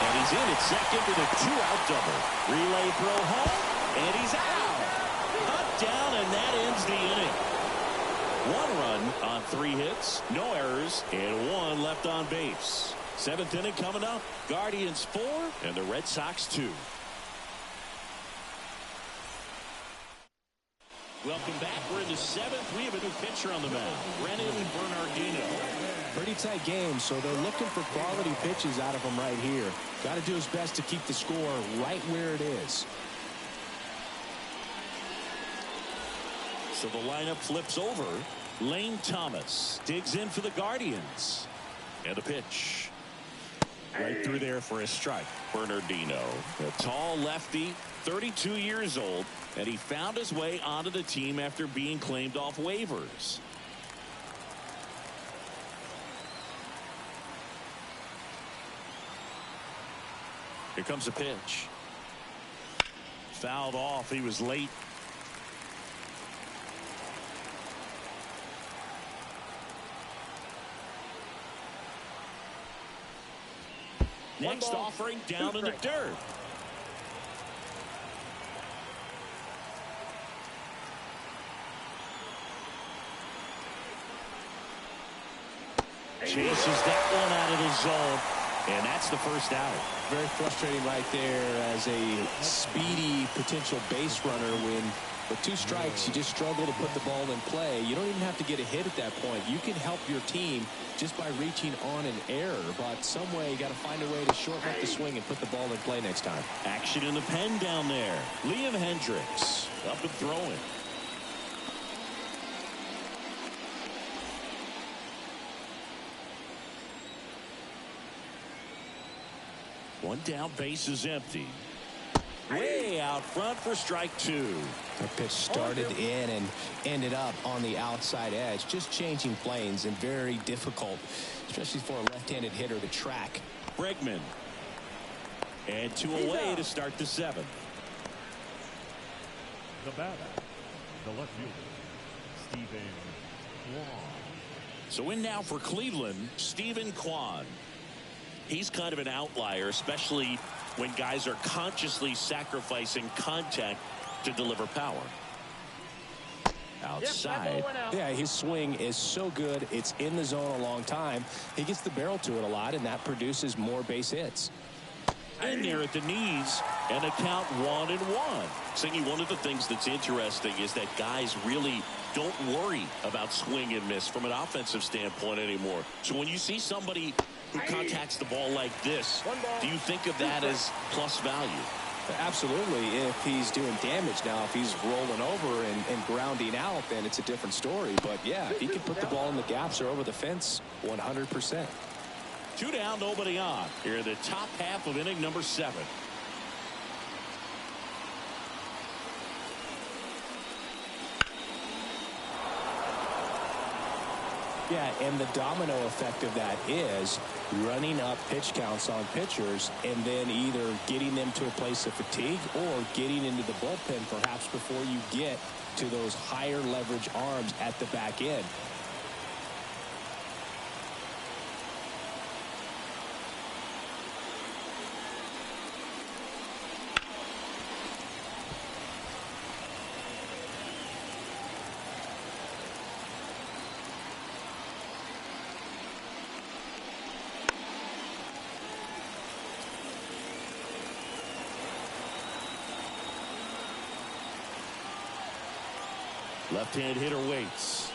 And he's in at second with a 2-out double. Relay throw home. And he's out. Cut down, and that ends the inning. 1 run on 3 hits, no errors, and 1 left on base. 7th inning coming up. Guardians 4 and the Red Sox 2. Welcome back. We're in the 7th. We have a new pitcher on the mound, Brennan Bernardino. Pretty tight game, so they're looking for quality pitches out of him right here. Got to do his best to keep the score right where it is. So the lineup flips over. Lane Thomas digs in for the Guardians. And a pitch. Right through there for a strike. Bernardino, a tall lefty, 32 years old, and he found his way onto the team after being claimed off waivers. Here comes a pitch. Fouled off. He was late. Next offering down in the dirt. Chases that one out of the zone. And that's the first out. Very frustrating right there as a speedy potential base runner when with 2 strikes you just struggle to put the ball in play. You don't even have to get a hit at that point. You can help your team just by reaching on an error, but some way you got to find a way to shorten up the swing and put the ball in play next time. Action in the pen down there. Liam Hendricks up and throwing. One down, base is empty. Way out front for strike 2. That pitch started in and ended up on the outside edge. Just changing planes and very difficult, especially for a left-handed hitter to track. Bregman. And 2 away to start the 7th. The batter, the left fielder, Stephen Kwan. So in now for Cleveland, Stephen Kwan. He's kind of an outlier, especially when guys are consciously sacrificing contact to deliver power. Outside. Yeah, his swing is so good. It's in the zone a long time. He gets the barrel to it a lot, and that produces more base hits. In there at the knees, and a count 1-1. Singy, one of the things that's interesting is that guys really don't worry about swing and miss from an offensive standpoint anymore. So when you see somebody who contacts the ball like this, do you think of that as plus value? Absolutely. If he's doing damage now, if he's rolling over and grounding out, then it's a different story. But yeah, if he can put the ball in the gaps or over the fence, 100%. 2 down, nobody on. Here in the top half of inning number 7. Yeah, and the domino effect of that is running up pitch counts on pitchers and then either getting them to a place of fatigue or getting into the bullpen perhaps before you get to those higher leverage arms at the back end. Left-hand hitter waits.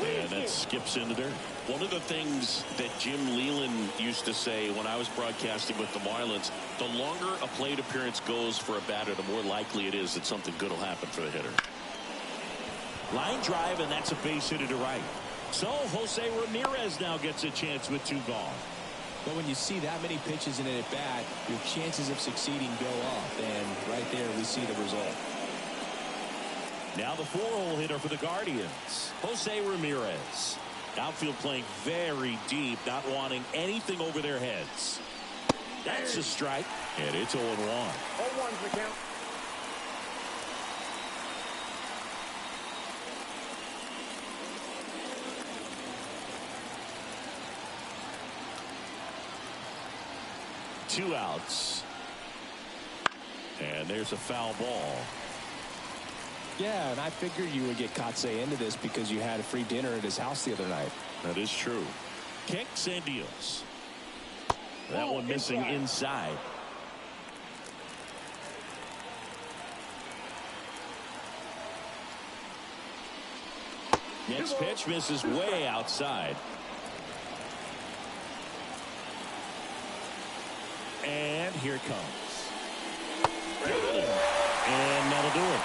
And that skips in the dirt. One of the things that Jim Leland used to say when I was broadcasting with the Marlins, the longer a plate appearance goes for a batter, the more likely it is that something good will happen for the hitter. Line drive, and that's a base hit to right. So Jose Ramirez now gets a chance with 2 gone. But when you see that many pitches in an at-bat, your chances of succeeding go up. And right there we see the result. Now the 4-hole hitter for the Guardians, Jose Ramirez. Outfield playing very deep, not wanting anything over their heads. That's a strike, and it's 0-1. 0-1's the count. Two outs. And there's a foul ball. Yeah, and I figured you would get Kotsay into this because you had a free dinner at his house the other night. That is true. Kicks and deals. That one missing inside. Next pitch misses way outside. And here it comes. And that'll do it.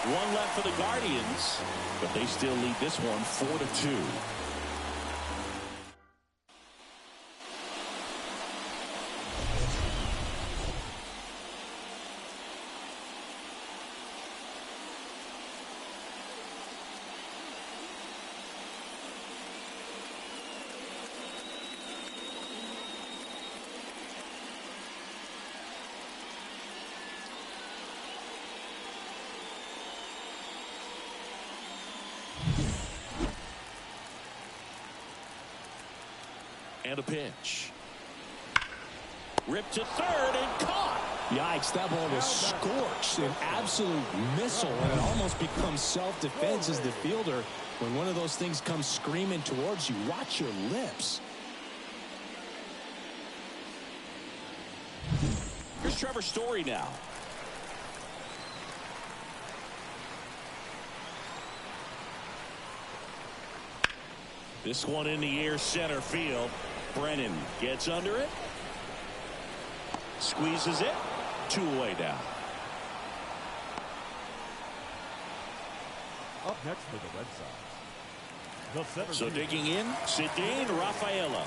One left for the Guardians, but they still lead this one 4-2. And a pitch. Ripped to third and caught. Yikes, that ball was scorched, an absolute missile, and it almost becomes self-defense as the fielder. When one of those things comes screaming towards you, watch your lips. Trevor Story now. This one in the air, center field. Brennan gets under it. Squeezes it. 2 away down. Up next for the Red Sox, the center So field. digging in, Cedine Rafaela.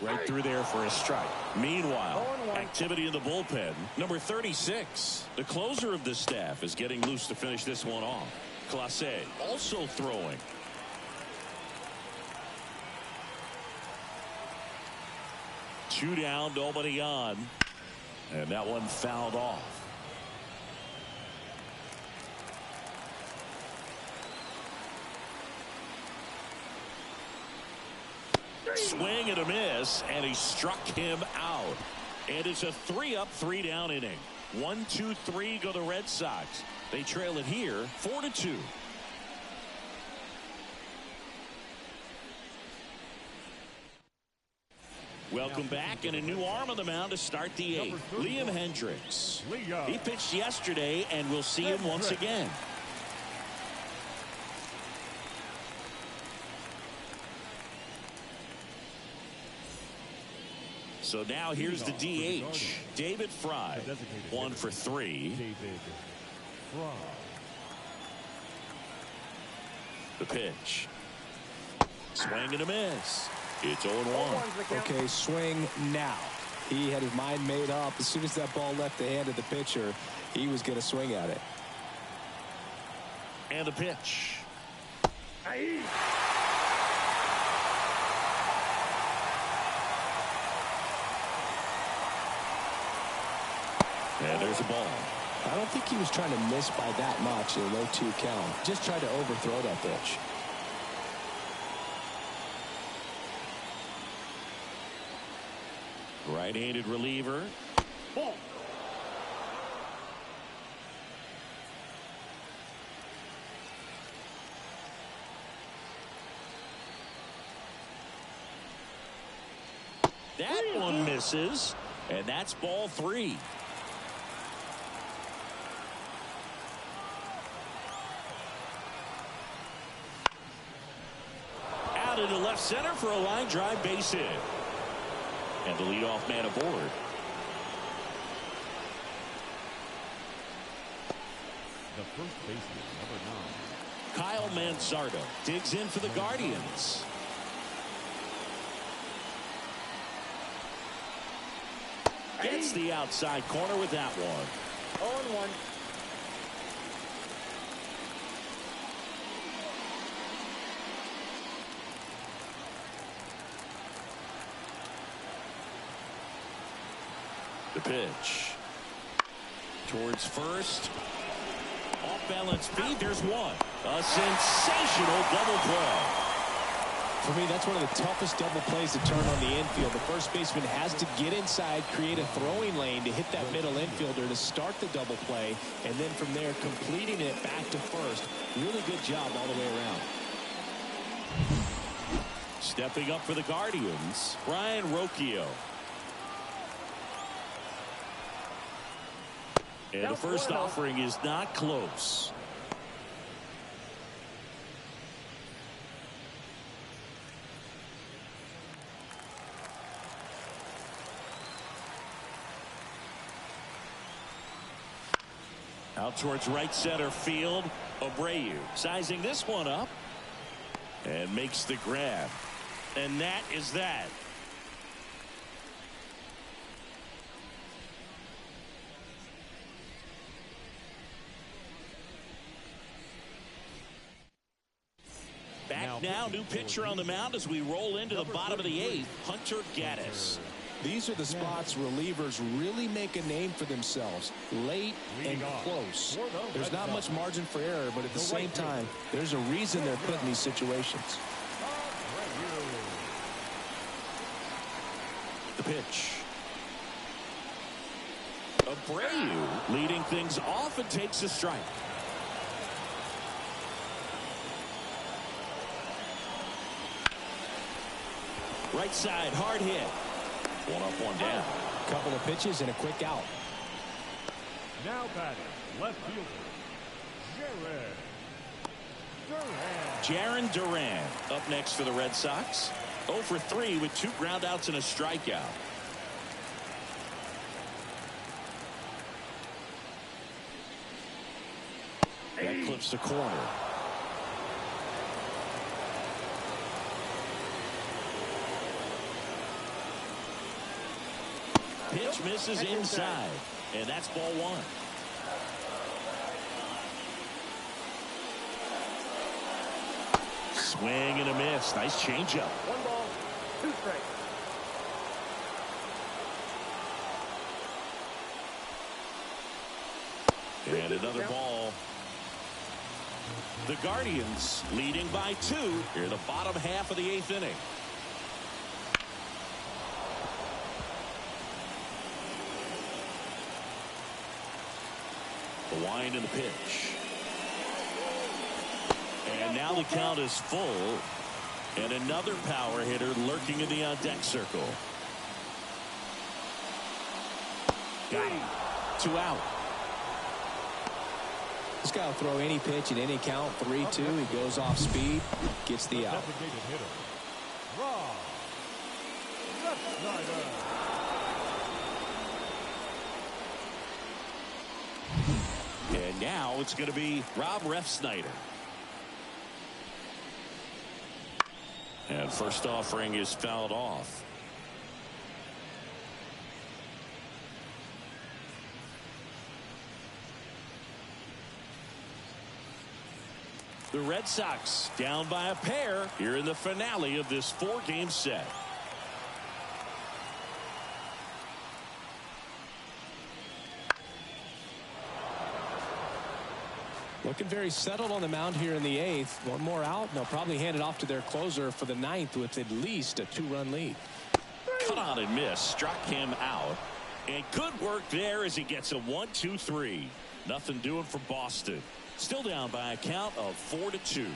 Right through there for a strike. Meanwhile, activity in the bullpen. Number 36, the closer of the staff, is getting loose to finish this one off. Clase also throwing. Two down, nobody on. And that one fouled off. Swing and a miss, and he struck him out. And it's a 3-up, 3-down inning. 1, 2, 3 go the Red Sox. They trail it here 4-2. Welcome back, and a new arm on the mound to start the 8th. Liam Hendricks. He pitched yesterday, and we'll see him once again. So now here's the DH, David Fry, 1 for 3. David Fry. The pitch. Swing and a miss. It's 0-1. Okay, swing now. He had his mind made up. As soon as that ball left the hand of the pitcher, he was going to swing at it. And the pitch. And there's a ball. I don't think he was trying to miss by that much in a low 2 count. Just tried to overthrow that pitch. Right-handed reliever. Ball. That one misses, and that's ball 3. Out into left center for a line drive base hit. And the leadoff man aboard. The first baseman, number 9. Kyle Manzardo digs in for the Guardians. Gets the outside corner with that one. 0-1. The pitch. Towards first. Off balance feed. There's one. A sensational double play. For me, that's one of the toughest double plays to turn on the infield. The first baseman has to get inside, create a throwing lane to hit that middle infielder to start the double play, and then from there completing it back to first. Really good job all the way around. Stepping up for the Guardians, Ryan Rocchio. And the first offering is not close. Out towards right center field. Abreu sizing this one up and makes the grab. And that is that. Back now, new pitcher on the mound as we roll into the bottom of the 8th, Hunter Gaddis. These are the spots relievers really make a name for themselves. Late and close. There's not much margin for error, but at the same time, there's a reason they're put in these situations. The pitch. Abreu leading things off and takes a strike. Right side, hard hit. One up, one down. Couple of pitches and a quick out. Now batting, left fielder, Jarren Duran up next for the Red Sox. 0 for 3 with 2 groundouts and a strikeout. That clips the corner. Pitch misses inside, and that's ball 1. Swing and a miss. Nice changeup. 1 ball, 2 strikes. And another ball. The Guardians leading by 2 here in the bottom half of the 8th inning. The wind and the pitch. And now the count is full. And another power hitter lurking in the on-deck circle. Got him. 2 out. This guy will throw any pitch in any count. 3-2. He goes off speed. Gets the out. And now it's going to be Rob Refsnyder. And first offering is fouled off. The Red Sox down by a pair here in the finale of this 4-game set. Looking very settled on the mound here in the 8th. One more out, and they'll probably hand it off to their closer for the 9th with at least a 2-run lead. Cut on and miss. Struck him out. And good work there as he gets a 1-2-3. Nothing doing for Boston. Still down by a count of 4-2.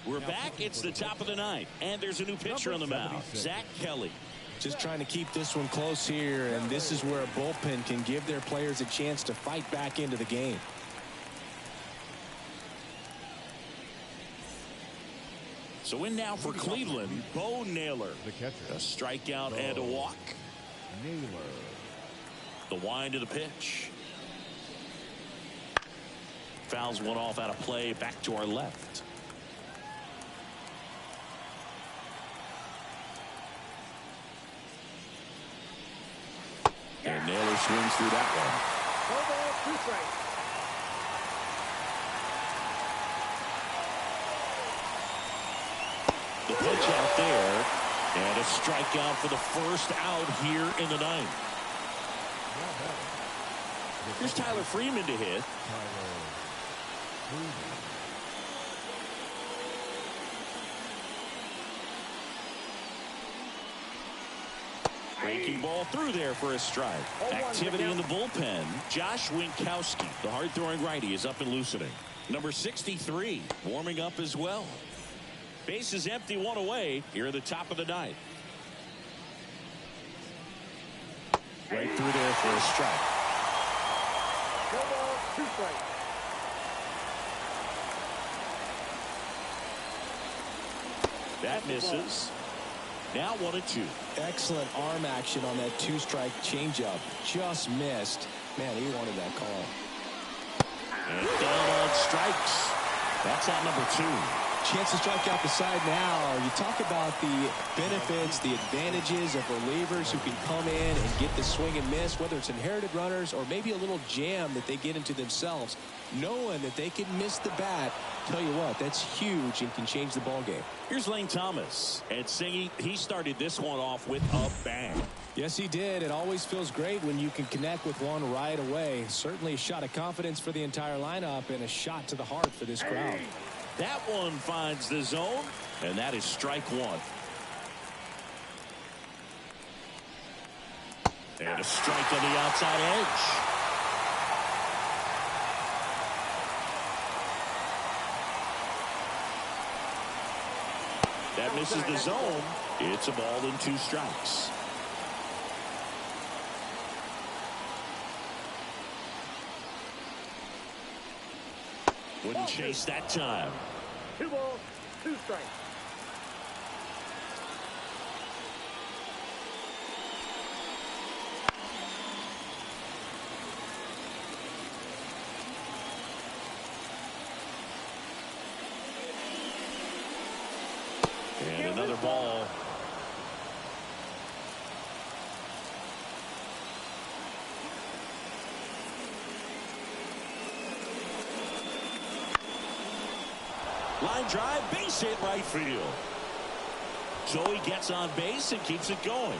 We're back. It's the top of the 9th. And there's a new pitcher on the mound. Zach Kelly. Just trying to keep this one close here, and this is where a bullpen can give their players a chance to fight back into the game. So in now for Cleveland, Bo Naylor. The catcher. A strikeout and a walk. Naylor. The wind of the pitch. Fouls one off out of play back to our left. And Naylor swings through that one. 1 ball, 2 strikes. The pitch out there. And a strikeout for the first out here in the 9th. Here's Tyler Freeman to hit. Breaking ball through there for a strike. Activity in the bullpen. Josh Winkowski, the hard-throwing righty, is up and loosening. Number 63 warming up as well. Bases empty, 1 away here at the top of the 9th. Right through there for a strike. 1 ball, 2 strikes. That misses. Now 1-2. Excellent arm action on that 2-strike changeup. Just missed. Man, he wanted that call. And down on strikes. That's out number 2. Chance to strike out the side now. You talk about the benefits, the advantages of relievers who can come in and get the swing and miss, whether it's inherited runners or maybe a little jam that they get into themselves. Knowing that they can miss the bat, tell you what, that's huge and can change the ball game. Here's Lane Thomas. And Singy, he started this one off with a bang. Yes, he did. It always feels great when you can connect with one right away. Certainly a shot of confidence for the entire lineup and a shot to the heart for this crowd. That one finds the zone, and that is strike 1. And a strike on the outside edge. misses the zone. It's a ball and 2 strikes. Wouldn't chase that time. 2 balls, 2 strikes. And another ball. Line drive, base hit right field. So he gets on base and keeps it going.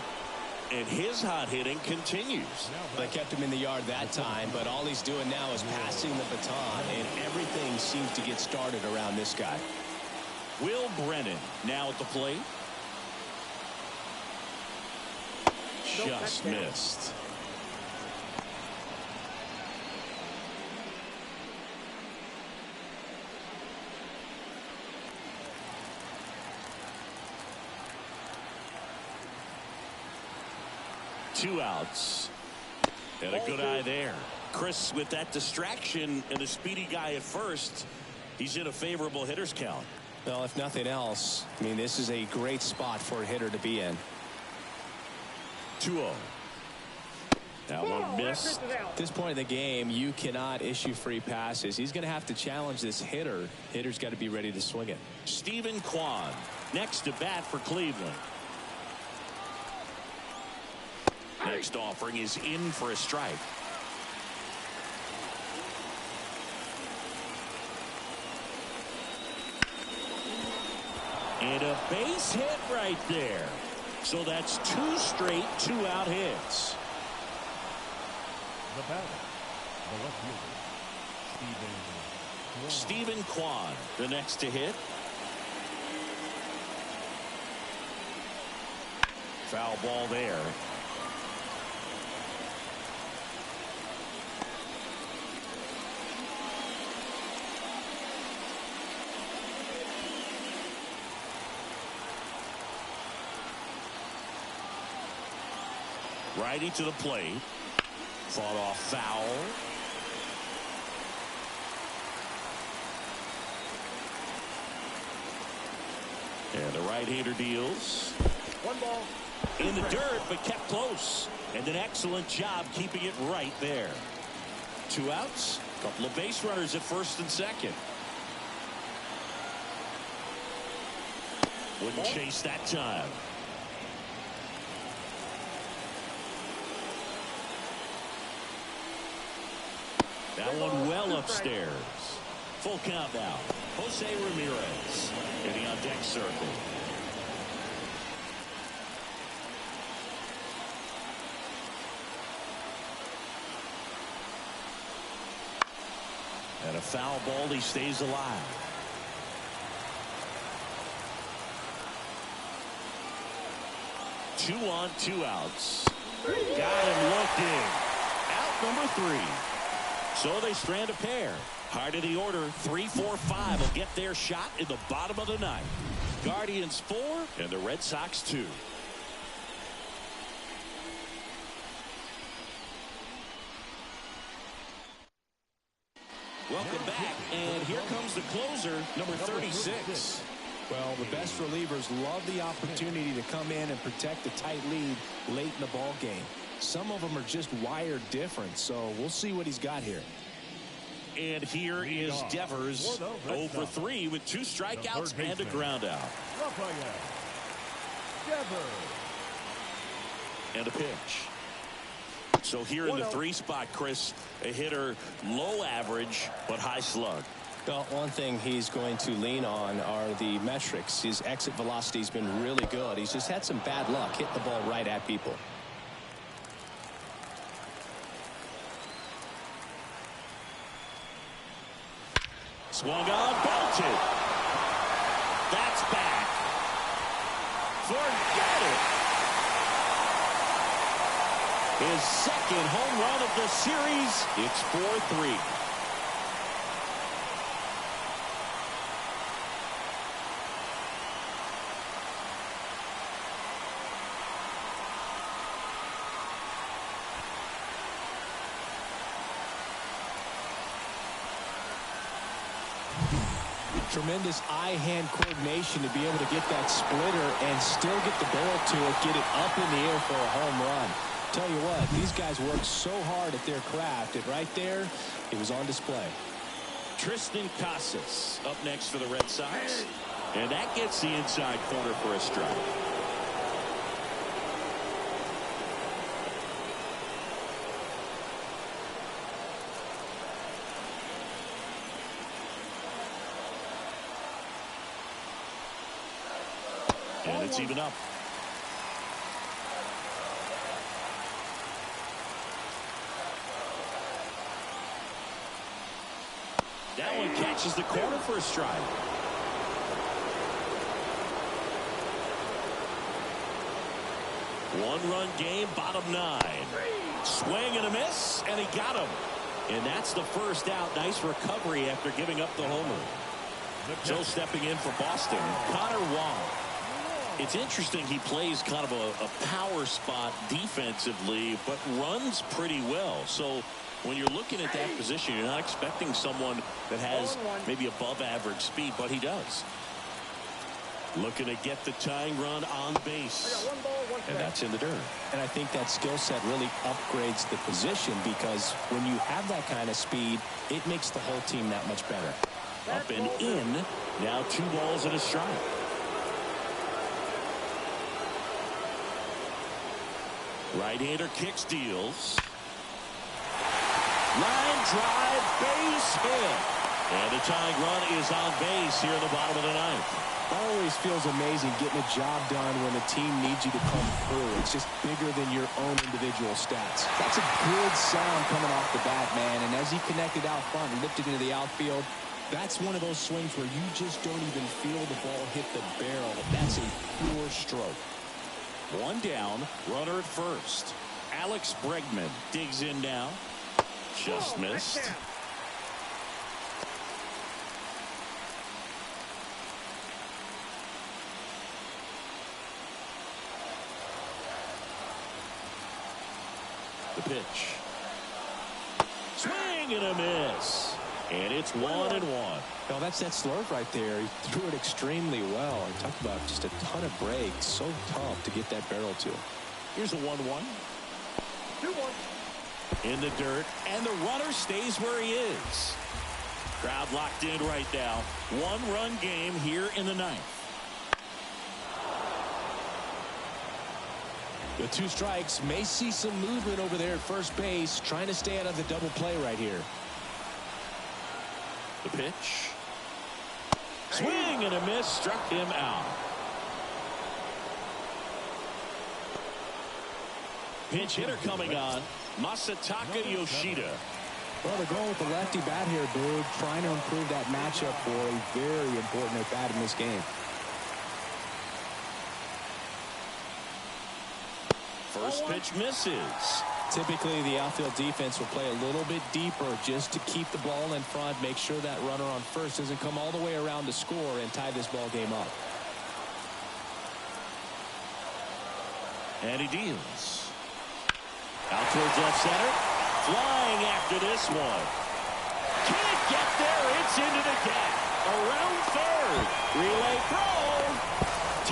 And his hot hitting continues. They kept him in the yard that time, but all he's doing now is passing the baton, and everything seems to get started around this guy. Will Brennan now at the plate. Just missed. Two outs. And a good eye there. Chris, with that distraction and a speedy guy at first, he's in a favorable hitter's count. Well, if nothing else, I mean, this is a great spot for a hitter to be in. 2-0. That one missed. At this point in the game, you cannot issue free passes. He's going to have to challenge this hitter. Hitter's got to be ready to swing it. Stephen Kwan next to bat for Cleveland. Next offering is in for a strike. And a base hit right there. So that's 2 straight 2-out hits. The batter, the left fielder, Stephen Kwan, the next to hit. Foul ball there. Righty to the plate. Fought off foul. And the right-hander deals. 1 ball. In the dirt, but kept close. And an excellent job keeping it right there. 2 outs. Couple of base runners at first and second. Wouldn't chase that time. That one well upstairs. Full count now. Jose Ramirez in the on-deck circle. And a foul ball, he stays alive. Two on, 2 outs. Got him looking. Out number 3. So they strand a pair. Heart of the order, 3, 4, 5 will get their shot in the bottom of the 9th. Guardians 4 and the Red Sox 2. Welcome back, and here comes the closer, number 36. Well, the best relievers love the opportunity to come in and protect a tight lead late in the ball game. Some of them are just wired different, so we'll see what he's got here. And here is Devers, 0 for 3 with 2 strikeouts and a ground out. And a pitch. So here in the 3 spot, Chris, a hitter low average but high slug. Well, one thing he's going to lean on are the metrics. His exit velocity has been really good. He's just had some bad luck hitting the ball right at people. Swung on, belted. That's back. Forget it. His second home run of the series. It's 4-3. Tremendous eye-hand coordination to be able to get that splitter and still get the barrel to it, get it up in the air for a home run. Tell you what, these guys work so hard at their craft, and right there, it was on display. Tristan Casas up next for the Red Sox. And that gets the inside corner for a strike. And it's even up. That one catches the corner for a strike. One-run game, bottom 9. Swing and a miss, and he got him. And that's the first out. Nice recovery after giving up the homer. So stepping in for Boston, Connor Wong. It's interesting, he plays kind of a power spot defensively, but runs pretty well. So when you're looking at that position, you're not expecting someone that has maybe above average speed, but he does. Looking to get the tying run on base. And that's in the dirt. And I think that skill set really upgrades the position, because when you have that kind of speed, it makes the whole team that much better. Up and in. Now 2 balls and a strike. Right-hander kicks, deals. Line drive, base hit. And the tying run is on base here in the bottom of the 9th. Always feels amazing getting a job done when the team needs you to come through. It's just bigger than your own individual stats. That's a good sound coming off the bat, man. And as he connected out front and lifted into the outfield, that's one of those swings where you just don't even feel the ball hit the barrel. That's a pure stroke. 1 down, runner at first. Alex Bregman digs in now. Just missed. The pitch. Swing and a miss. And it's 1-1. Well, that's that slurve right there. He threw it extremely well. I talked about just a ton of breaks. So tough to get that barrel to. Here's a 1-1. 2-1. In the dirt, and the runner stays where he is. Crowd locked in right now. 1-run game here in the 9th. The 2 strikes, may see some movement over there at first base, trying to stay out of the double play right here. The pitch. Swing and a miss, struck him out. Pinch hitter coming on, Masataka Yoshida. Well, they're going with the lefty bat here, Boog, trying to improve that matchup for a very important at bat in this game. First pitch misses. Typically, the outfield defense will play a little bit deeper just to keep the ball in front, make sure that runner on first doesn't come all the way around to score and tie this ball game up. And he deals. Out towards left center. Flying after this one. Can't get there. It's into the gap. Around third. Relay throw.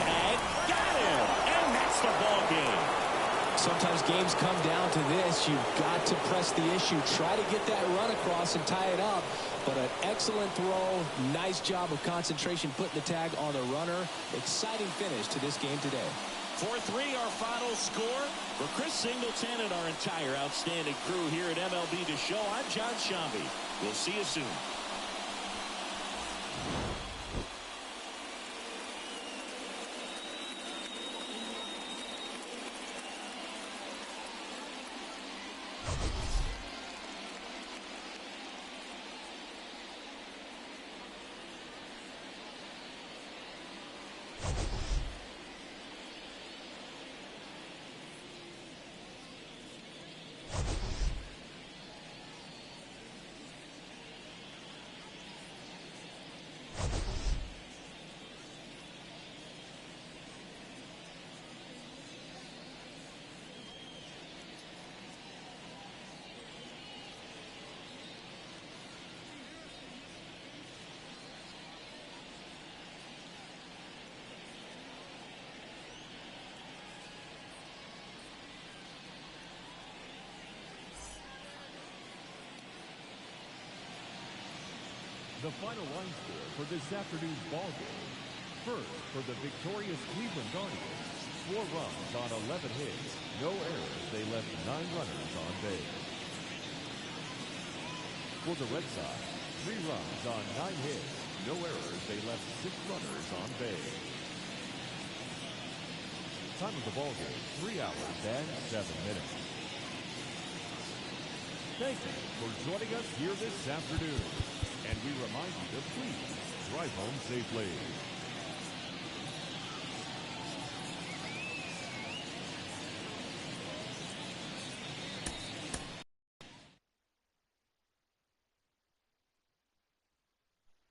Tag. Got him. And that's the ball game. Sometimes games come down to this. You've got to press the issue. Try to get that run across and tie it up. But an excellent throw. Nice job of concentration putting the tag on the runner. Exciting finish to this game today. 4-3 our final score. For Chris Singleton and our entire outstanding crew here at MLB The Show, I'm John Shambi. We'll see you soon. The final line score for this afternoon's ball game. First, for the victorious Cleveland Guardians, 4 runs on 11 hits, no errors. They left 9 runners on base. For the Red Sox, 3 runs on 9 hits, no errors. They left 6 runners on base. Time of the ball game, 3 hours and 7 minutes. Thank you for joining us here this afternoon. And we remind you to please drive home safely.